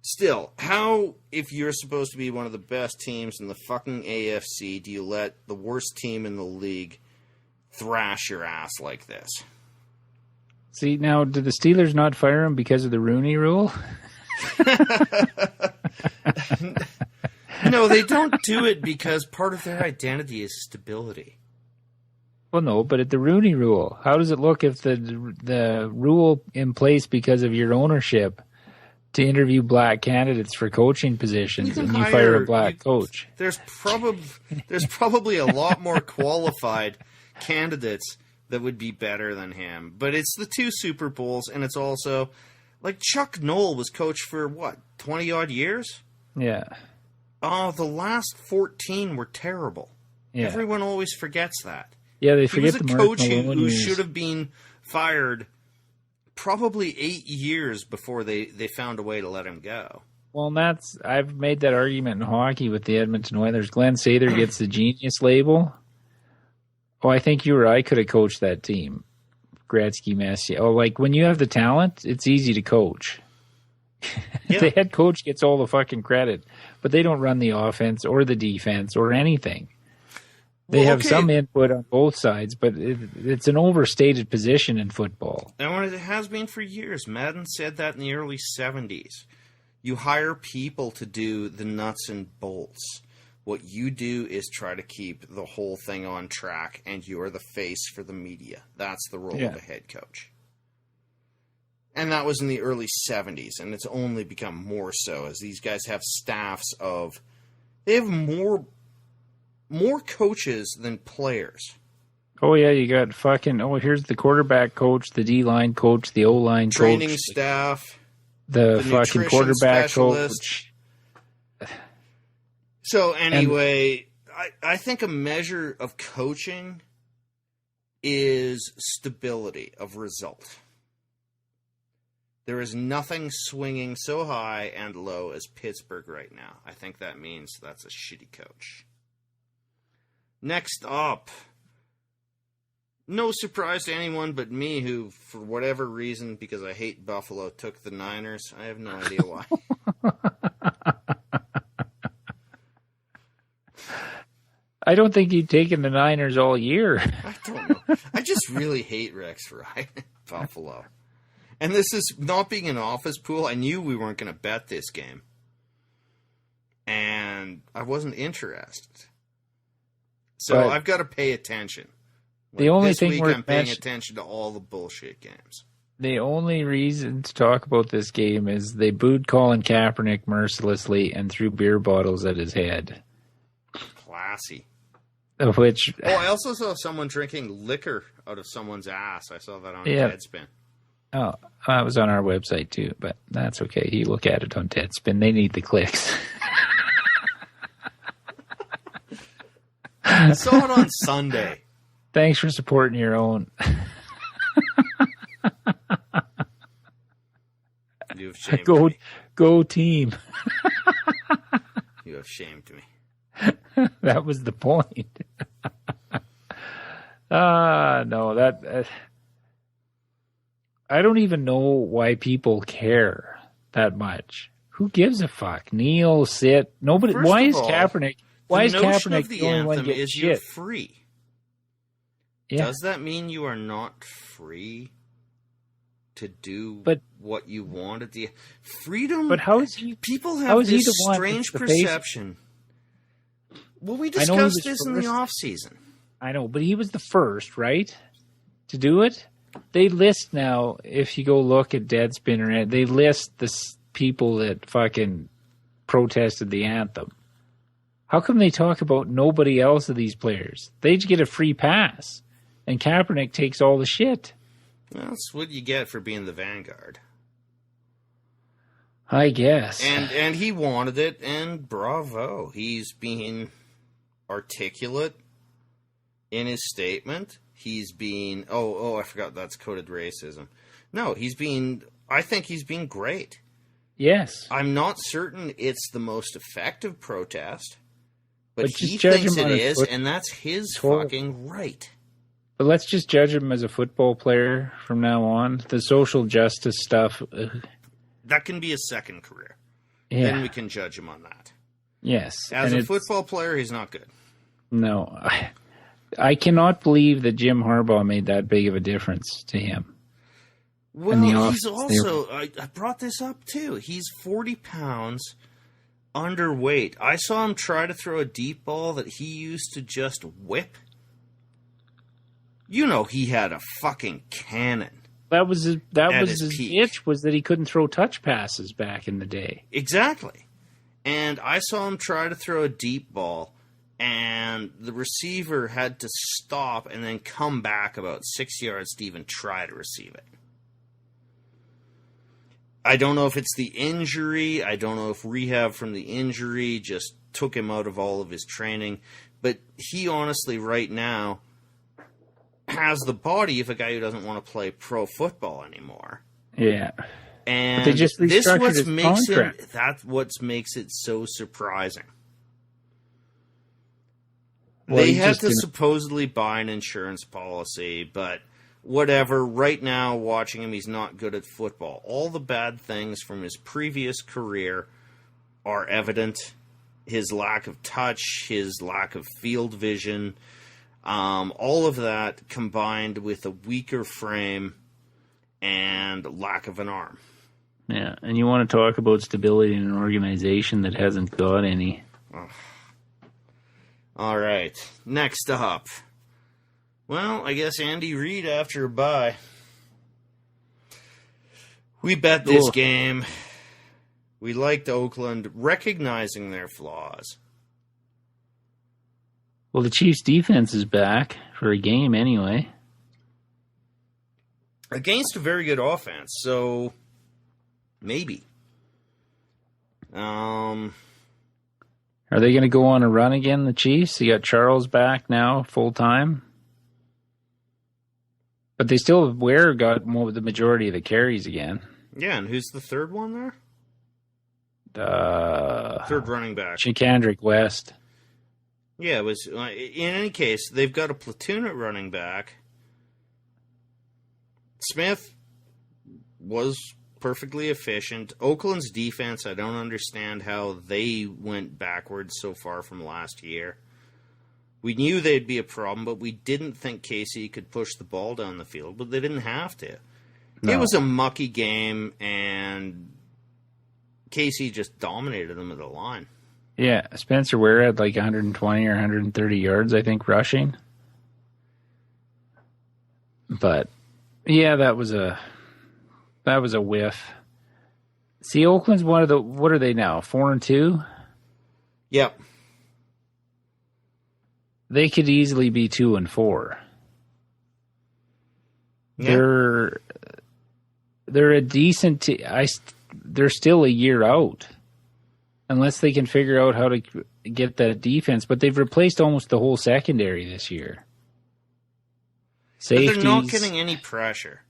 still, how, if you're supposed to be one of the best teams in the fucking AFC, do you let the worst team in the league thrash your ass like this? See, now, did the Steelers not fire him because of the Rooney Rule? No, they don't do it because part of their identity is stability. Well, no, but at the Rooney Rule, how does it look if the rule in place because of your ownership to interview black candidates for coaching positions and you fire a black coach? There's probably a lot more qualified candidates that would be better than him. But it's the 2 Super Bowls, and it's also, like, Chuck Noll was coach for, 20-odd years? Yeah. Oh, the last 14 were terrible. Yeah. Everyone always forgets that. Yeah, they forget he was the a coach who should have been fired probably 8 years before they found a way to let him go. Well, and I've made that argument in hockey with the Edmonton Oilers. Glenn Sather gets the genius label. Oh, I think you or I could have coached that team. Gretzky, Messier. Oh, like, when you have the talent, it's easy to coach. Yeah. The head coach gets all the fucking credit, but they don't run the offense or the defense or anything. They have some input on both sides, but it's an overstated position in football. And it has been for years. Madden said that in the early 70s. You hire people to do the nuts and bolts. What you do is try to keep the whole thing on track, and you're the face for the media. That's the role of a head coach. And that was in the early 70s, and it's only become more so as these guys have staffs of... They have more coaches than players. Oh, yeah, you got fucking... Oh, here's the quarterback coach, the D-line coach, the O-line coach. Training staff. The fucking quarterback coach. So, anyway, I think a measure of coaching is stability of result. There is nothing swinging so high and low as Pittsburgh right now. I think that means that's a shitty coach. Next up, no surprise to anyone but me who, for whatever reason, because I hate Buffalo, took the Niners. I have no idea why. I don't think you've taken the Niners all year. I don't know. I just really hate Rex for Buffalo. And this is not being an office pool. I knew we weren't going to bet this game. And I wasn't interested. So I've got to pay attention. The only this thing week we're I'm paying attention to all the bullshit games. The only reason to talk about this game is they booed Colin Kaepernick mercilessly and threw beer bottles at his head. Classy. Which... Oh, I also saw someone drinking liquor out of someone's ass. I saw that on Deadspin. Oh, that was on our website too, but that's okay. You look at it on Deadspin. They need the clicks. I saw it on Sunday. Thanks for supporting your own. You have shamed me. Go team. You have shamed me. That was the point. No, that... I don't even know why people care that much. Who gives a fuck? Kneel, sit. Nobody. First why of is all, Kaepernick? Why is Kaepernick the only one anthem getting is shit? you're free. Yeah. Does that mean you are not free to do what you want at the freedom? But how is he? People have this strange perception. Well, we discussed this in the off season. I know, but he was the first, right, to do it. They list now, if you go look at Deadspin, they list the people that fucking protested the anthem. How come they talk about nobody else of these players? They just get a free pass, and Kaepernick takes all the shit. Well, that's what you get for being the vanguard. I guess. And he wanted it, and bravo. He's being articulate in his statement. He's being... Oh, I forgot that's coded racism. No, I think he's being great. Yes. I'm not certain it's the most effective protest, But he thinks it is, and that's his fucking right. But let's just judge him as a football player from now on. The social justice stuff. That can be a second career. Yeah. Then we can judge him on that. Yes. As a football player, he's not good. No. I cannot believe that Jim Harbaugh made that big of a difference to him. Well, he's also, I brought this up too, he's 40 pounds underweight. I saw him try to throw a deep ball that he used to just whip. You know, he had a fucking cannon. That was his itch, was that he couldn't throw touch passes back in the day. Exactly. And I saw him try to throw a deep ball, and the receiver had to stop and then come back about 6 yards to even try to receive it. I don't know if it's the injury. I don't know if rehab from the injury just took him out of all of his training. But he honestly, right now, has the body of a guy who doesn't want to play pro football anymore. Yeah. And but they just restructured his contract. That's what makes it so surprising. Well, they had to supposedly buy an insurance policy, but whatever. Right now, watching him, he's not good at football. All the bad things from his previous career are evident. His lack of touch, his lack of field vision, all of that combined with a weaker frame and lack of an arm. Yeah, and you want to talk about stability in an organization that hasn't got any. Oh. All right, next up. Well, I guess Andy Reid after a bye. We bet this game. We liked Oakland, recognizing their flaws. Well, the Chiefs' defense is back for a game anyway. Against a very good offense, so maybe. Are they going to go on a run again, the Chiefs? You got Charles back now, full time. But they still got the majority of the carries again. Yeah, and who's the third one there? Third running back. Chikandrick West. Yeah, it was. In any case, they've got a platoon at running back. Smith was perfectly efficient. Oakland's defense, I don't understand how they went backwards so far from last year. We knew they'd be a problem, but we didn't think Casey could push the ball down the field, but they didn't have to. No. It was a mucky game, and Casey just dominated them at the line. Yeah, Spencer Ware had like 120 or 130 yards, I think, rushing. But yeah, that was a whiff. See, Oakland's one of the. What are they now? 4-2. Yep. They could easily be 2-4. Yeah. They're a decent. They're still a year out. Unless they can figure out how to get that defense. But they've replaced almost the whole secondary this year. Safeties. But they're not getting any pressure.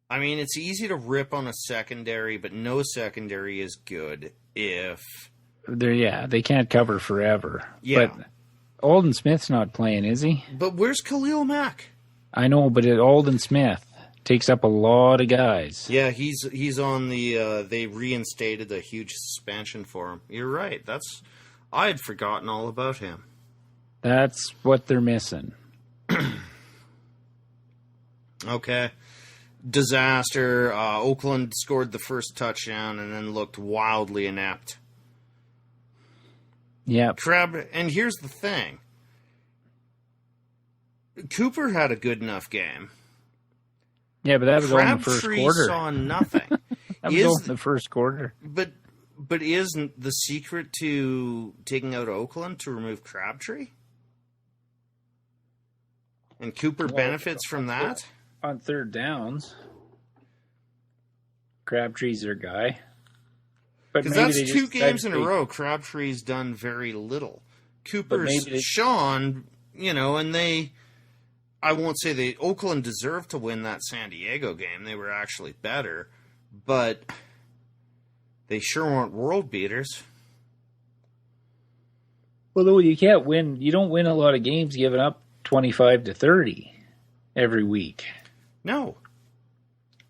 I mean, it's easy to rip on a secondary, but no secondary is good if... They can't cover forever. Yeah. But Alden Smith's not playing, is he? But where's Khalil Mack? I know, but Alden Smith takes up a lot of guys. Yeah, he's on the. They reinstated a huge suspension for him. You're right. I had forgotten all about him. That's what they're missing. Okay. Disaster. Oakland scored the first touchdown and then looked wildly inept. Yeah. And here's the thing. Cooper had a good enough game. Yeah, but that was all in the first quarter. Saw nothing. That was all in the first quarter. But isn't the secret to taking out Oakland to remove Crabtree? And Cooper benefits from that? On third downs. Crabtree's their guy. Because that's 2 games in a row. Crabtree's done very little. Cooper's Sean, and they... I won't say Oakland deserved to win that San Diego game. They were actually better. But they sure weren't world beaters. Well, though you can't win. You don't win a lot of games giving up 25-30 every week. No.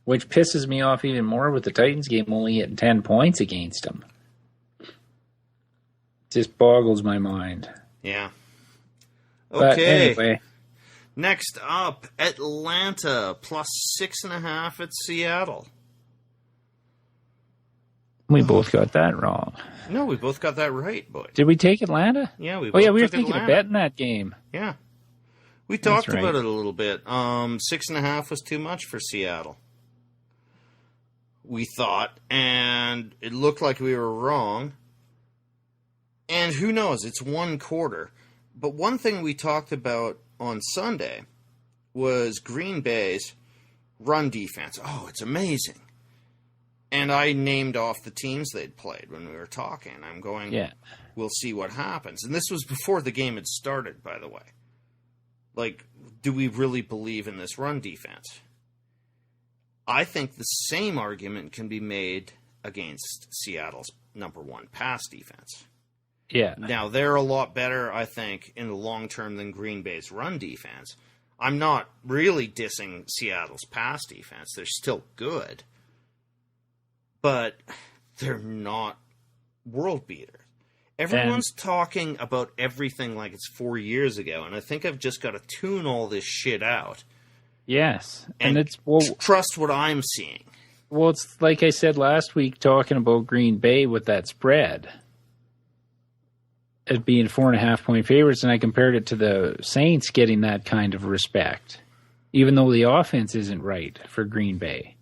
Which pisses me off even more with the Titans game only getting 10 points against them. Just boggles my mind. Yeah. Okay. But anyway. Next up, Atlanta plus 6.5 at Seattle. We both got that wrong. No, we both got that right, boy. Did we take Atlanta? Yeah, we were thinking of betting that game. Yeah. We talked about it a little bit. 6.5 was too much for Seattle. We thought, and it looked like we were wrong. And who knows, it's one quarter. But one thing we talked about on Sunday was Green Bay's run defense. Oh, it's amazing. And I named off the teams they'd played when we were talking. I'm going, we'll see what happens. And this was before the game had started, by the way. Like, do we really believe in this run defense? I think the same argument can be made against Seattle's number one pass defense. Yeah. Now, they're a lot better, I think, in the long term than Green Bay's run defense. I'm not really dissing Seattle's pass defense. They're still good. But they're not world beaters. Everyone's talking about everything like it's 4 years ago, and I think I've just got to tune all this shit out. Yes. And it's trust what I'm seeing. Well, it's like I said last week talking about Green Bay with that spread as being 4.5-point favorites, and I compared it to the Saints getting that kind of respect, even though the offense isn't right for Green Bay.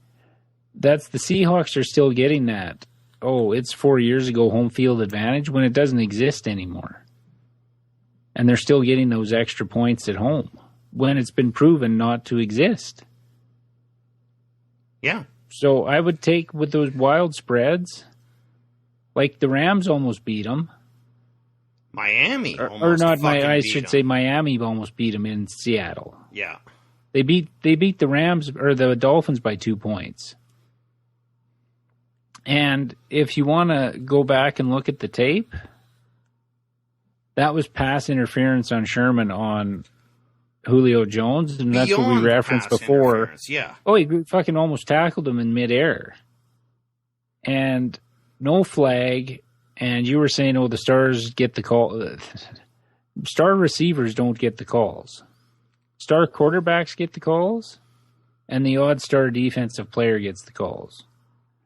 That's the Seahawks are still getting that. Oh, it's 4 years ago home field advantage when it doesn't exist anymore. And they're still getting those extra points at home when it's been proven not to exist. Yeah. So I would take with those wild spreads, like the Rams almost beat them. Miami say Miami almost beat them in Seattle. Yeah. They beat the Rams or the Dolphins by 2 points. And if you want to go back and look at the tape, that was pass interference on Sherman on Julio Jones, and that's what we referenced before. Yeah. Oh, he fucking almost tackled him in midair. And no flag, and you were saying, the Stars get the call. Star receivers don't get the calls. Star quarterbacks get the calls, and the odd star defensive player gets the calls.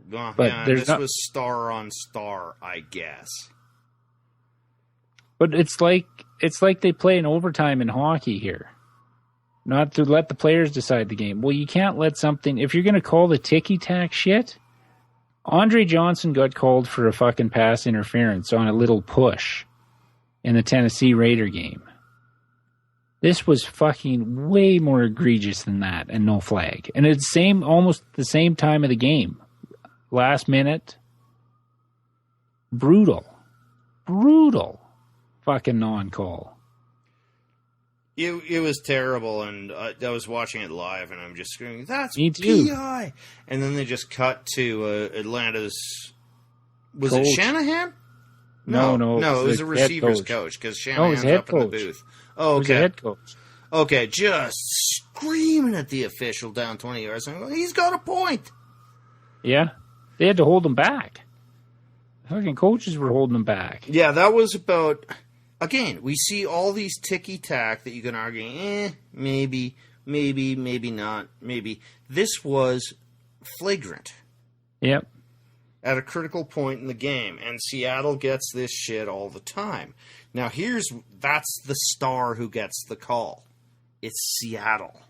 But this was star on star, I guess. But it's like they play in overtime in hockey here. Not to let the players decide the game. Well, you can't let something... If you're going to call the ticky-tack shit, Andre Johnson got called for a fucking pass interference on a little push in the Tennessee Raider game. This was fucking way more egregious than that and no flag. And it's almost the same time of the game. Last minute. Brutal fucking non-call. It was terrible, and I was watching it live, and I'm just screaming, "That's PI!" And then they just cut to Atlanta's... Was coach. it Shanahan? No, it was a receivers coach, because Shanahan's up in the booth. Oh, okay. It was a head coach. Okay, just screaming at the official down 20 yards. I'm going, he's got a point. Yeah, they had to hold him back. Fucking coaches were holding him back. Yeah, that was about... Again, we see all these ticky-tack that you can argue, maybe not, maybe. This was flagrant. Yep. At a critical point in the game, and Seattle gets this shit all the time. Now, that's the star who gets the call. It's Seattle.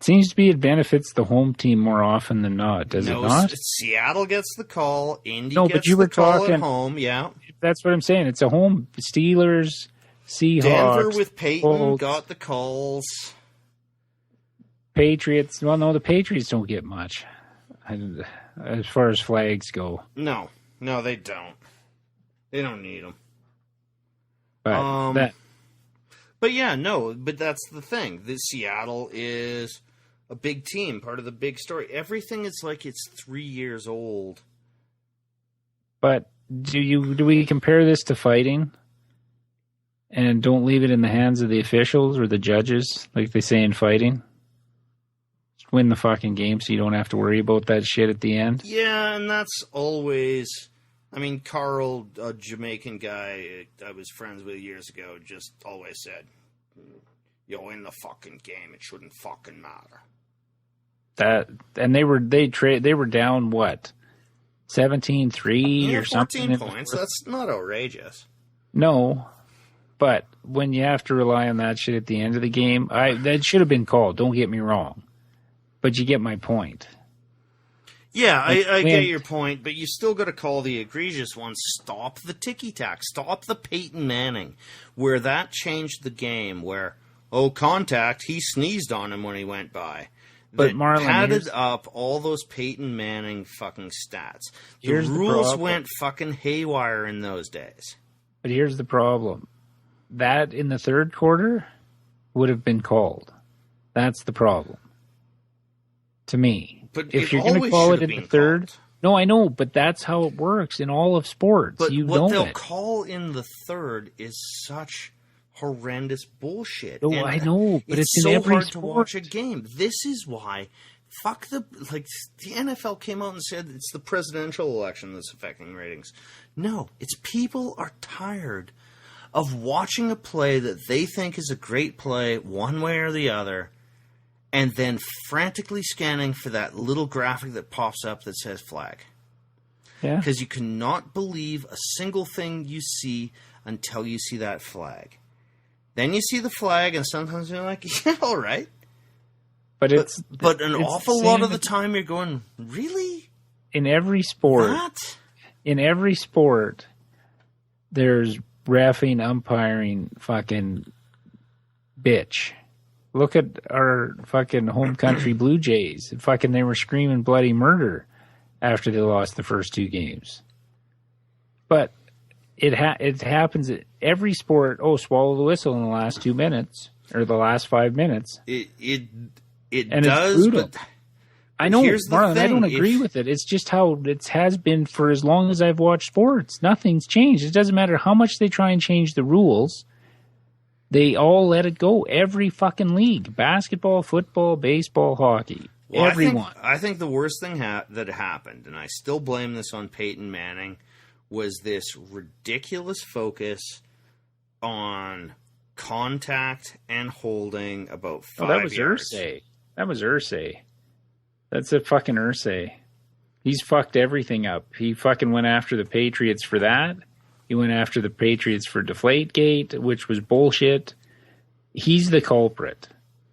Seems to be it benefits the home team more often than not, does it not? Seattle gets the call. Indy but gets you were the call talking, at home. Yeah, that's what I'm saying. It's a home. Steelers, Seahawks, Denver with Peyton Colts, got the calls. Patriots. Well, no, the Patriots don't get much as far as flags go. No, they don't. They don't need them. But But that's the thing. Seattle is a big team, part of the big story. Everything is like it's 3 years old. But do we compare this to fighting? And don't leave it in the hands of the officials or the judges, like they say in fighting. Just win the fucking game so you don't have to worry about that shit at the end. Yeah, and that's always... I mean, Carl, a Jamaican guy I was friends with years ago, just always said, "Yo, in the fucking game, it shouldn't fucking matter." And they were down what, 17-3 or something? 14 points. That's not outrageous. No, but when you have to rely on that shit at the end of the game, that should have been called. Don't get me wrong, but you get my point. Yeah, I get your point, but you still got to call the egregious ones. Stop the ticky-tack. Stop the Peyton Manning, where that changed the game, where, contact, he sneezed on him when he went by. But Marlon padded up all those Peyton Manning fucking stats. The rules went fucking haywire in those days. But here's the problem. That in the third quarter would have been called. That's the problem. To me. But if you're going to call it in the third, no, I know, but that's how it works in all of sports. But what they'll call in the third is such horrendous bullshit. No, I know, but it's so in every hard sport. to watch a game. This is why, the NFL came out and said it's the presidential election that's affecting ratings. No, it's people are tired of watching a play that they think is a great play, one way or the other, and then frantically scanning for that little graphic that pops up that says flag. Yeah. Because you cannot believe a single thing you see until you see that flag. Then you see the flag, and sometimes you're like, yeah, all right. But an awful lot of the time you're going, really? In every sport. What? In every sport, there's reffing, umpiring, fucking bitch. Look at our fucking home country Blue Jays. Fucking they were screaming bloody murder after they lost the first two games. But it happens at every sport. Swallow the whistle in the last 2 minutes or the last 5 minutes. It and does. It's brutal. But I know, Marlon. I don't agree with it. It's just how it has been for as long as I've watched sports. Nothing's changed. It doesn't matter how much they try and change the rules. They all let it go. Every fucking league. Basketball, football, baseball, hockey. Well, everyone. I think the worst thing that happened, and I still blame this on Peyton Manning, was this ridiculous focus on contact and holding about 5 that was yards. Irsay. That was Irsay. That's a fucking Irsay. He's fucked everything up. He fucking went after the Patriots for that. He went after the Patriots for Deflategate, which was bullshit. He's the culprit.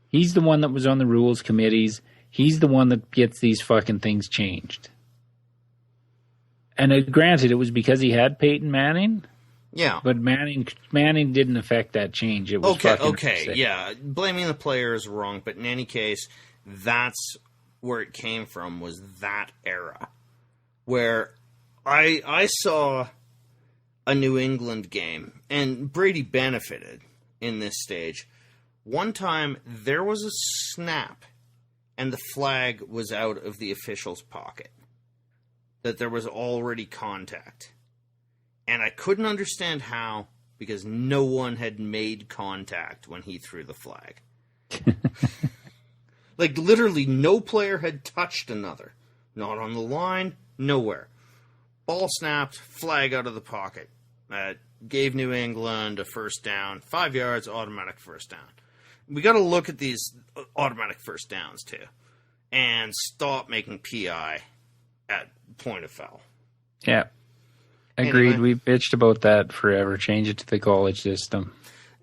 He's the one that was on the rules committees. He's the one that gets these fucking things changed. And granted, it was because he had Peyton Manning. Yeah. But Manning didn't affect that change. It was okay, yeah. Blaming the player is wrong, but in any case, that's where it came from, was that era. Where I saw a New England game, and Brady benefited in this stage. One time, there was a snap, and the flag was out of the official's pocket. That there was already contact. And I couldn't understand how, because no one had made contact when he threw the flag. Like, literally, no player had touched another. Not on the line, nowhere. Ball snapped, flag out of the pocket. Gave New England a first down. 5 yards, automatic first down. We got to look at these automatic first downs, too. And stop making PI at point of foul. Yeah. Agreed. We bitched about that forever. Change it to the college system.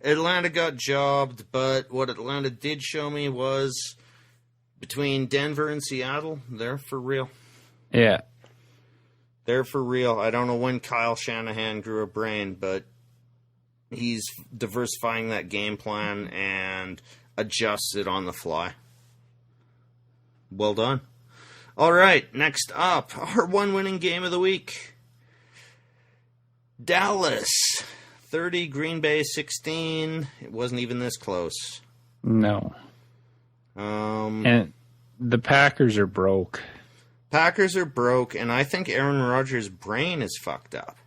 Atlanta got jobbed, but what Atlanta did show me was between Denver and Seattle, they're for real. Yeah. They're for real. I don't know when Kyle Shanahan grew a brain, but he's diversifying that game plan and adjusts it on the fly. Well done. All right, next up, our one winning game of the week. Dallas, 30, Green Bay, 16. It wasn't even this close. No. And the Packers are broke. Packers are broke, and I think Aaron Rodgers' brain is fucked up.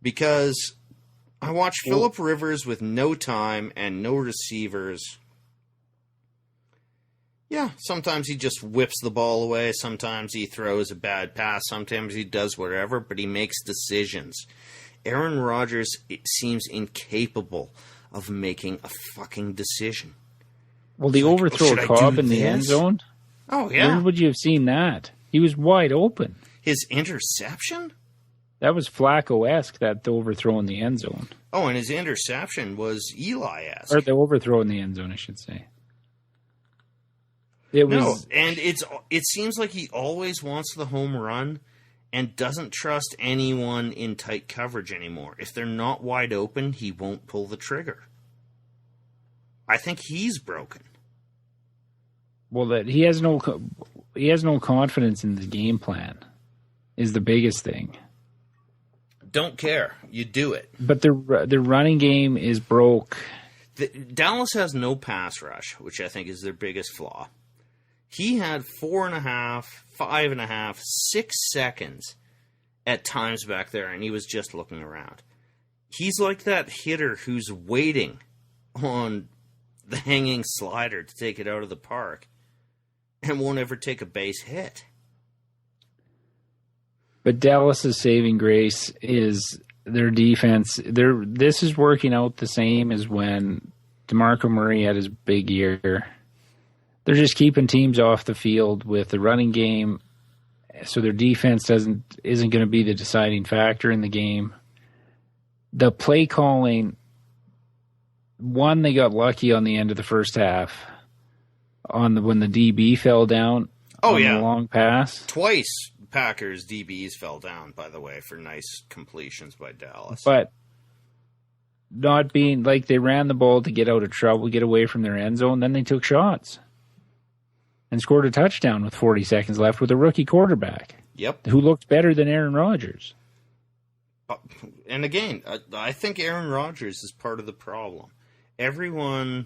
Because I watch Phillip Rivers with no time and no receivers. Yeah, sometimes he just whips the ball away. Sometimes he throws a bad pass. Sometimes he does whatever, but he makes decisions. Aaron Rodgers seems incapable of making a fucking decision. Well, the overthrow Cobb in the end zone? Oh, yeah. Where would you have seen that? He was wide open. His interception? That was Flacco-esque, that overthrow in the end zone. Oh, and his interception was Eli-esque. Or the overthrow in the end zone, I should say. And it seems like he always wants the home run and doesn't trust anyone in tight coverage anymore. If they're not wide open, he won't pull the trigger. I think he's broken. Well, that he has no confidence in the game plan is the biggest thing. Don't care. You do it. But the running game is broke. Dallas has no pass rush, which I think is their biggest flaw. He had 4.5, 5.5, 6 seconds at times back there, and he was just looking around. He's like that hitter who's waiting on the hanging slider to take it out of the park and won't ever take a base hit. But Dallas's saving grace is their defense. This is working out the same as when DeMarco Murray had his big year. They're just keeping teams off the field with the running game, so their defense isn't going to be the deciding factor in the game. The play calling, they got lucky on the end of the first half when the DB fell down. Oh, yeah. The long pass. Twice Packers DBs fell down, by the way, for nice completions by Dallas. But not being like they ran the ball to get out of trouble, get away from their end zone, then they took shots and scored a touchdown with 40 seconds left with a rookie quarterback. Yep. Who looked better than Aaron Rodgers. And again, I think Aaron Rodgers is part of the problem. Everyone,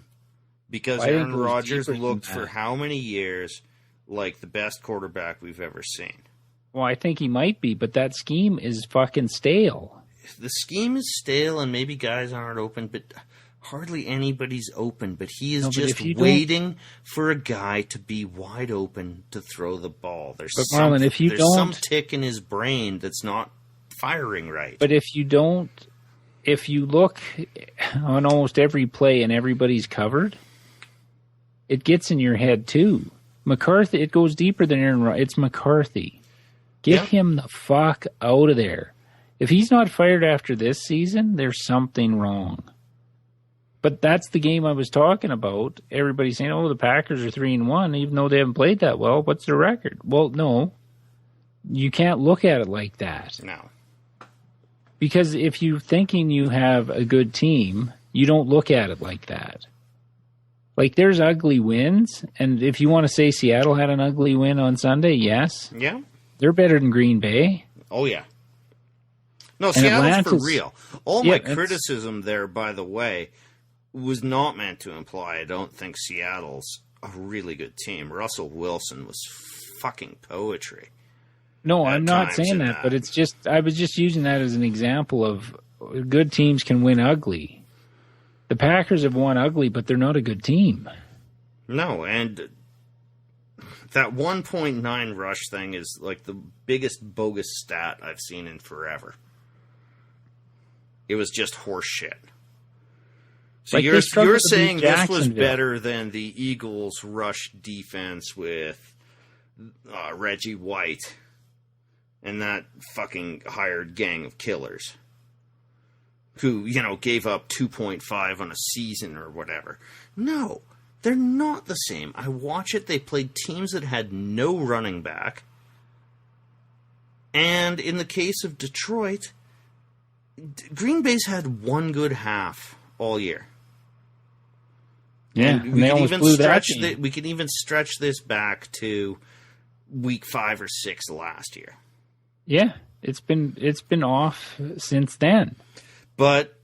because Aaron Rodgers looked for how many years like the best quarterback we've ever seen. Well, I think he might be, but that scheme is fucking stale. The scheme is stale, and maybe guys aren't open, but hardly anybody's open. But he is just waiting for a guy to be wide open to throw the ball. There's some tick in his brain that's not firing right. But if you look on almost every play and everybody's covered, it gets in your head too. McCarthy, it goes deeper than Aaron Rodgers. It's McCarthy. Get him the fuck out of there. If he's not fired after this season, there's something wrong. But that's the game I was talking about. Everybody's saying, the Packers are 3-1, even though they haven't played that well. What's their record? Well, no. You can't look at it like that. No. Because if you're thinking you have a good team, you don't look at it like that. Like, there's ugly wins, and if you want to say Seattle had an ugly win on Sunday, yes. Yeah. They're better than Green Bay. Oh, yeah. No, Seattle's for real. All my criticism there, by the way, was not meant to imply I don't think Seattle's a really good team. Russell Wilson was fucking poetry. No, I'm not saying that, but it's just, I was just using that as an example of good teams can win ugly. The Packers have won ugly, but they're not a good team. No, and that 1.9 rush thing is like the biggest bogus stat I've seen in forever. It was just horse shit. So you're saying this was better than the Eagles' rush defense with Reggie White and that fucking hired gang of killers who, gave up 2.5 on a season or whatever. No, they're not the same. I watch it. They played teams that had no running back. And in the case of Detroit, Green Bay's had one good half all year. Yeah, and they almost blew that game. We can even stretch this back to week 5 or 6 last year. Yeah, it's been off since then. But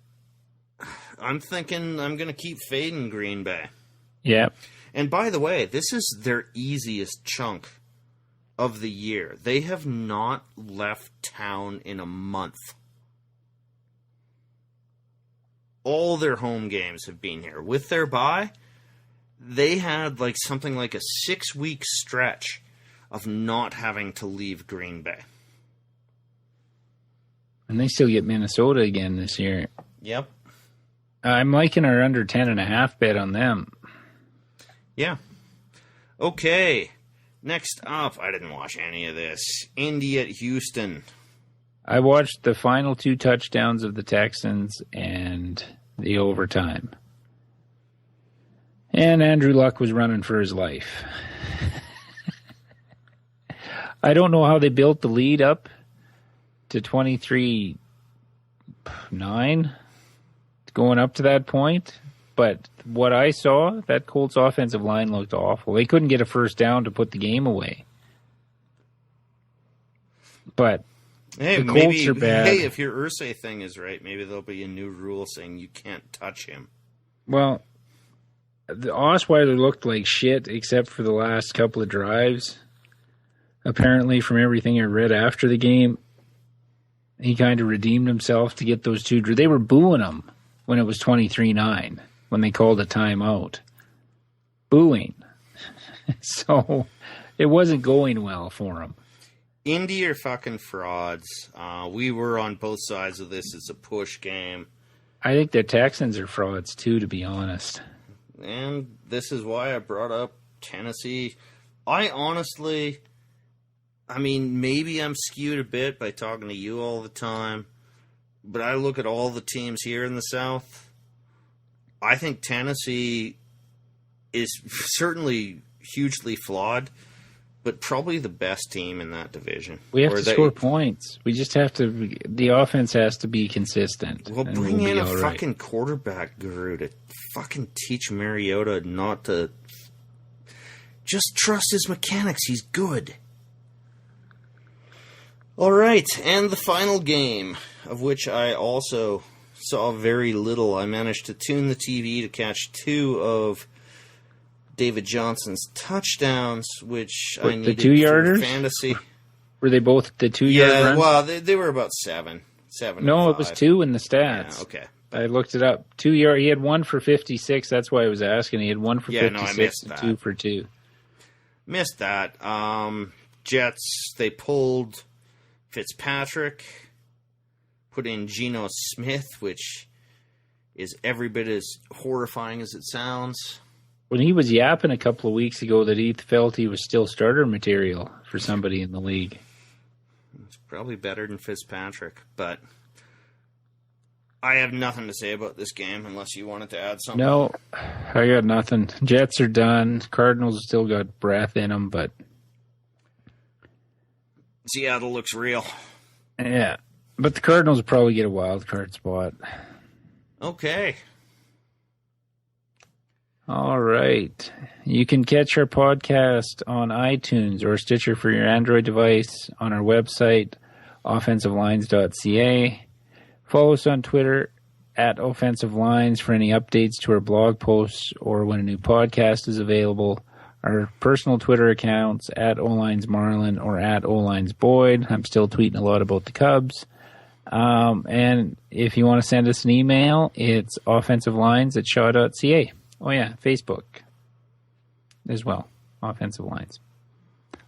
I'm thinking I'm going to keep fading Green Bay. Yeah. And by the way, this is their easiest chunk of the year. They have not left town in a month. All their home games have been here. With their bye, they had something like a 6-week stretch of not having to leave Green Bay. And they still get Minnesota again this year. Yep. I'm liking our under 10.5 bet on them. Yeah. Okay. Next up, I didn't watch any of this. Indy at Houston. I watched the final 2 touchdowns of the Texans and the overtime. And Andrew Luck was running for his life. I don't know how they built the lead up to 23-9 going up to that point. But what I saw, that Colts offensive line looked awful. They couldn't get a first down to put the game away. But hey, the Colts are bad. Hey, if your Irsay thing is right, maybe there'll be a new rule saying you can't touch him. Well, the Osweiler looked like shit except for the last couple of drives. Apparently, from everything I read after the game, he kind of redeemed himself to get those 2. They were booing him when it was 23-9, when they called a timeout. Booing. So it wasn't going well for him. Indy are fucking frauds. We were on both sides of this. It's a push game. I think the Texans are frauds too, to be honest. And this is why I brought up Tennessee. Maybe I'm skewed a bit by talking to you all the time, but I look at all the teams here in the South. I think Tennessee is certainly hugely flawed, but probably the best team in that division. We have to score points. We just have to. The offense has to be consistent. Well, bring in a fucking quarterback guru to fucking teach Mariota not to. Just trust his mechanics. He's good. All right, and the final game, of which I also saw very little. I managed to tune the TV to catch 2 of David Johnson's touchdowns, which I needed the 2-yarders? For fantasy. Were they both the 2-yard runs? Yeah, well, they were about 7. No, it was 2 in the stats. Yeah, okay. I looked it up. 2-yard. He had 1 for 56. That's why I was asking. He had 1 for 56 and 2 for 2. Missed that. Jets, they pulled Fitzpatrick, put in Geno Smith, which is every bit as horrifying as it sounds. When he was yapping a couple of weeks ago that he felt he was still starter material for somebody in the league. It's probably better than Fitzpatrick, but I have nothing to say about this game unless you wanted to add something. No, I got nothing. Jets are done. Cardinals still got breath in them, but Seattle looks real. Yeah, but the Cardinals will probably get a wild card spot. Okay. All right. You can catch our podcast on iTunes or Stitcher for your Android device, on our website, offensivelines.ca. Follow us on Twitter at Offensive Lines for any updates to our blog posts or when a new podcast is available. Our personal Twitter accounts at OLinesMarlon or at OLinesBoyd. I'm still tweeting a lot about the Cubs. And if you want to send us an email, it's offensivelines@shaw.ca. Oh, yeah, Facebook as well, Offensive Lines.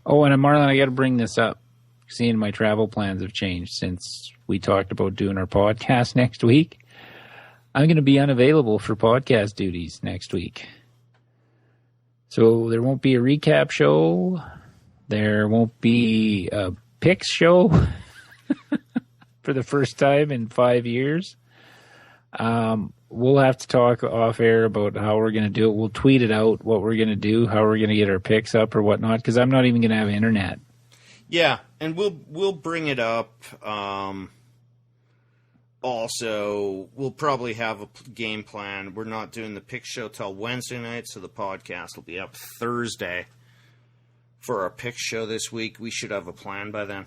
Oh, and Marlon, I got to bring this up. Seeing my travel plans have changed since we talked about doing our podcast next week. I'm going to be unavailable for podcast duties next week. So there won't be a recap show. There won't be a picks show for the first time in 5 years. We'll have to talk off air about how we're going to do it. We'll tweet it out, what we're going to do, how we're going to get our picks up or whatnot, because I'm not even going to have internet. Yeah, and we'll bring it up. Also, we'll probably have a game plan. We're not doing the pick show till Wednesday night, so the podcast will be up Thursday for our pick show this week. We should have a plan by then.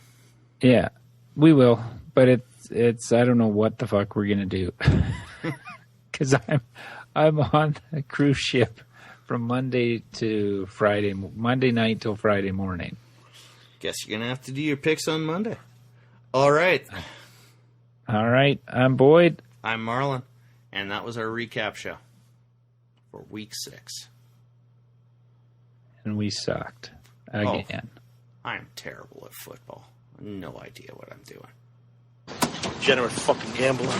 Yeah, we will, but it's I don't know what the fuck we're gonna do because I'm on a cruise ship from Monday to Friday, Monday night till Friday morning. Guess you're going to have to do your picks on Monday. All right. All right. I'm Boyd. I'm Marlon. And that was our recap show for Week 6. And we sucked again. I'm terrible at football. No idea what I'm doing. Degenerate fucking gambler.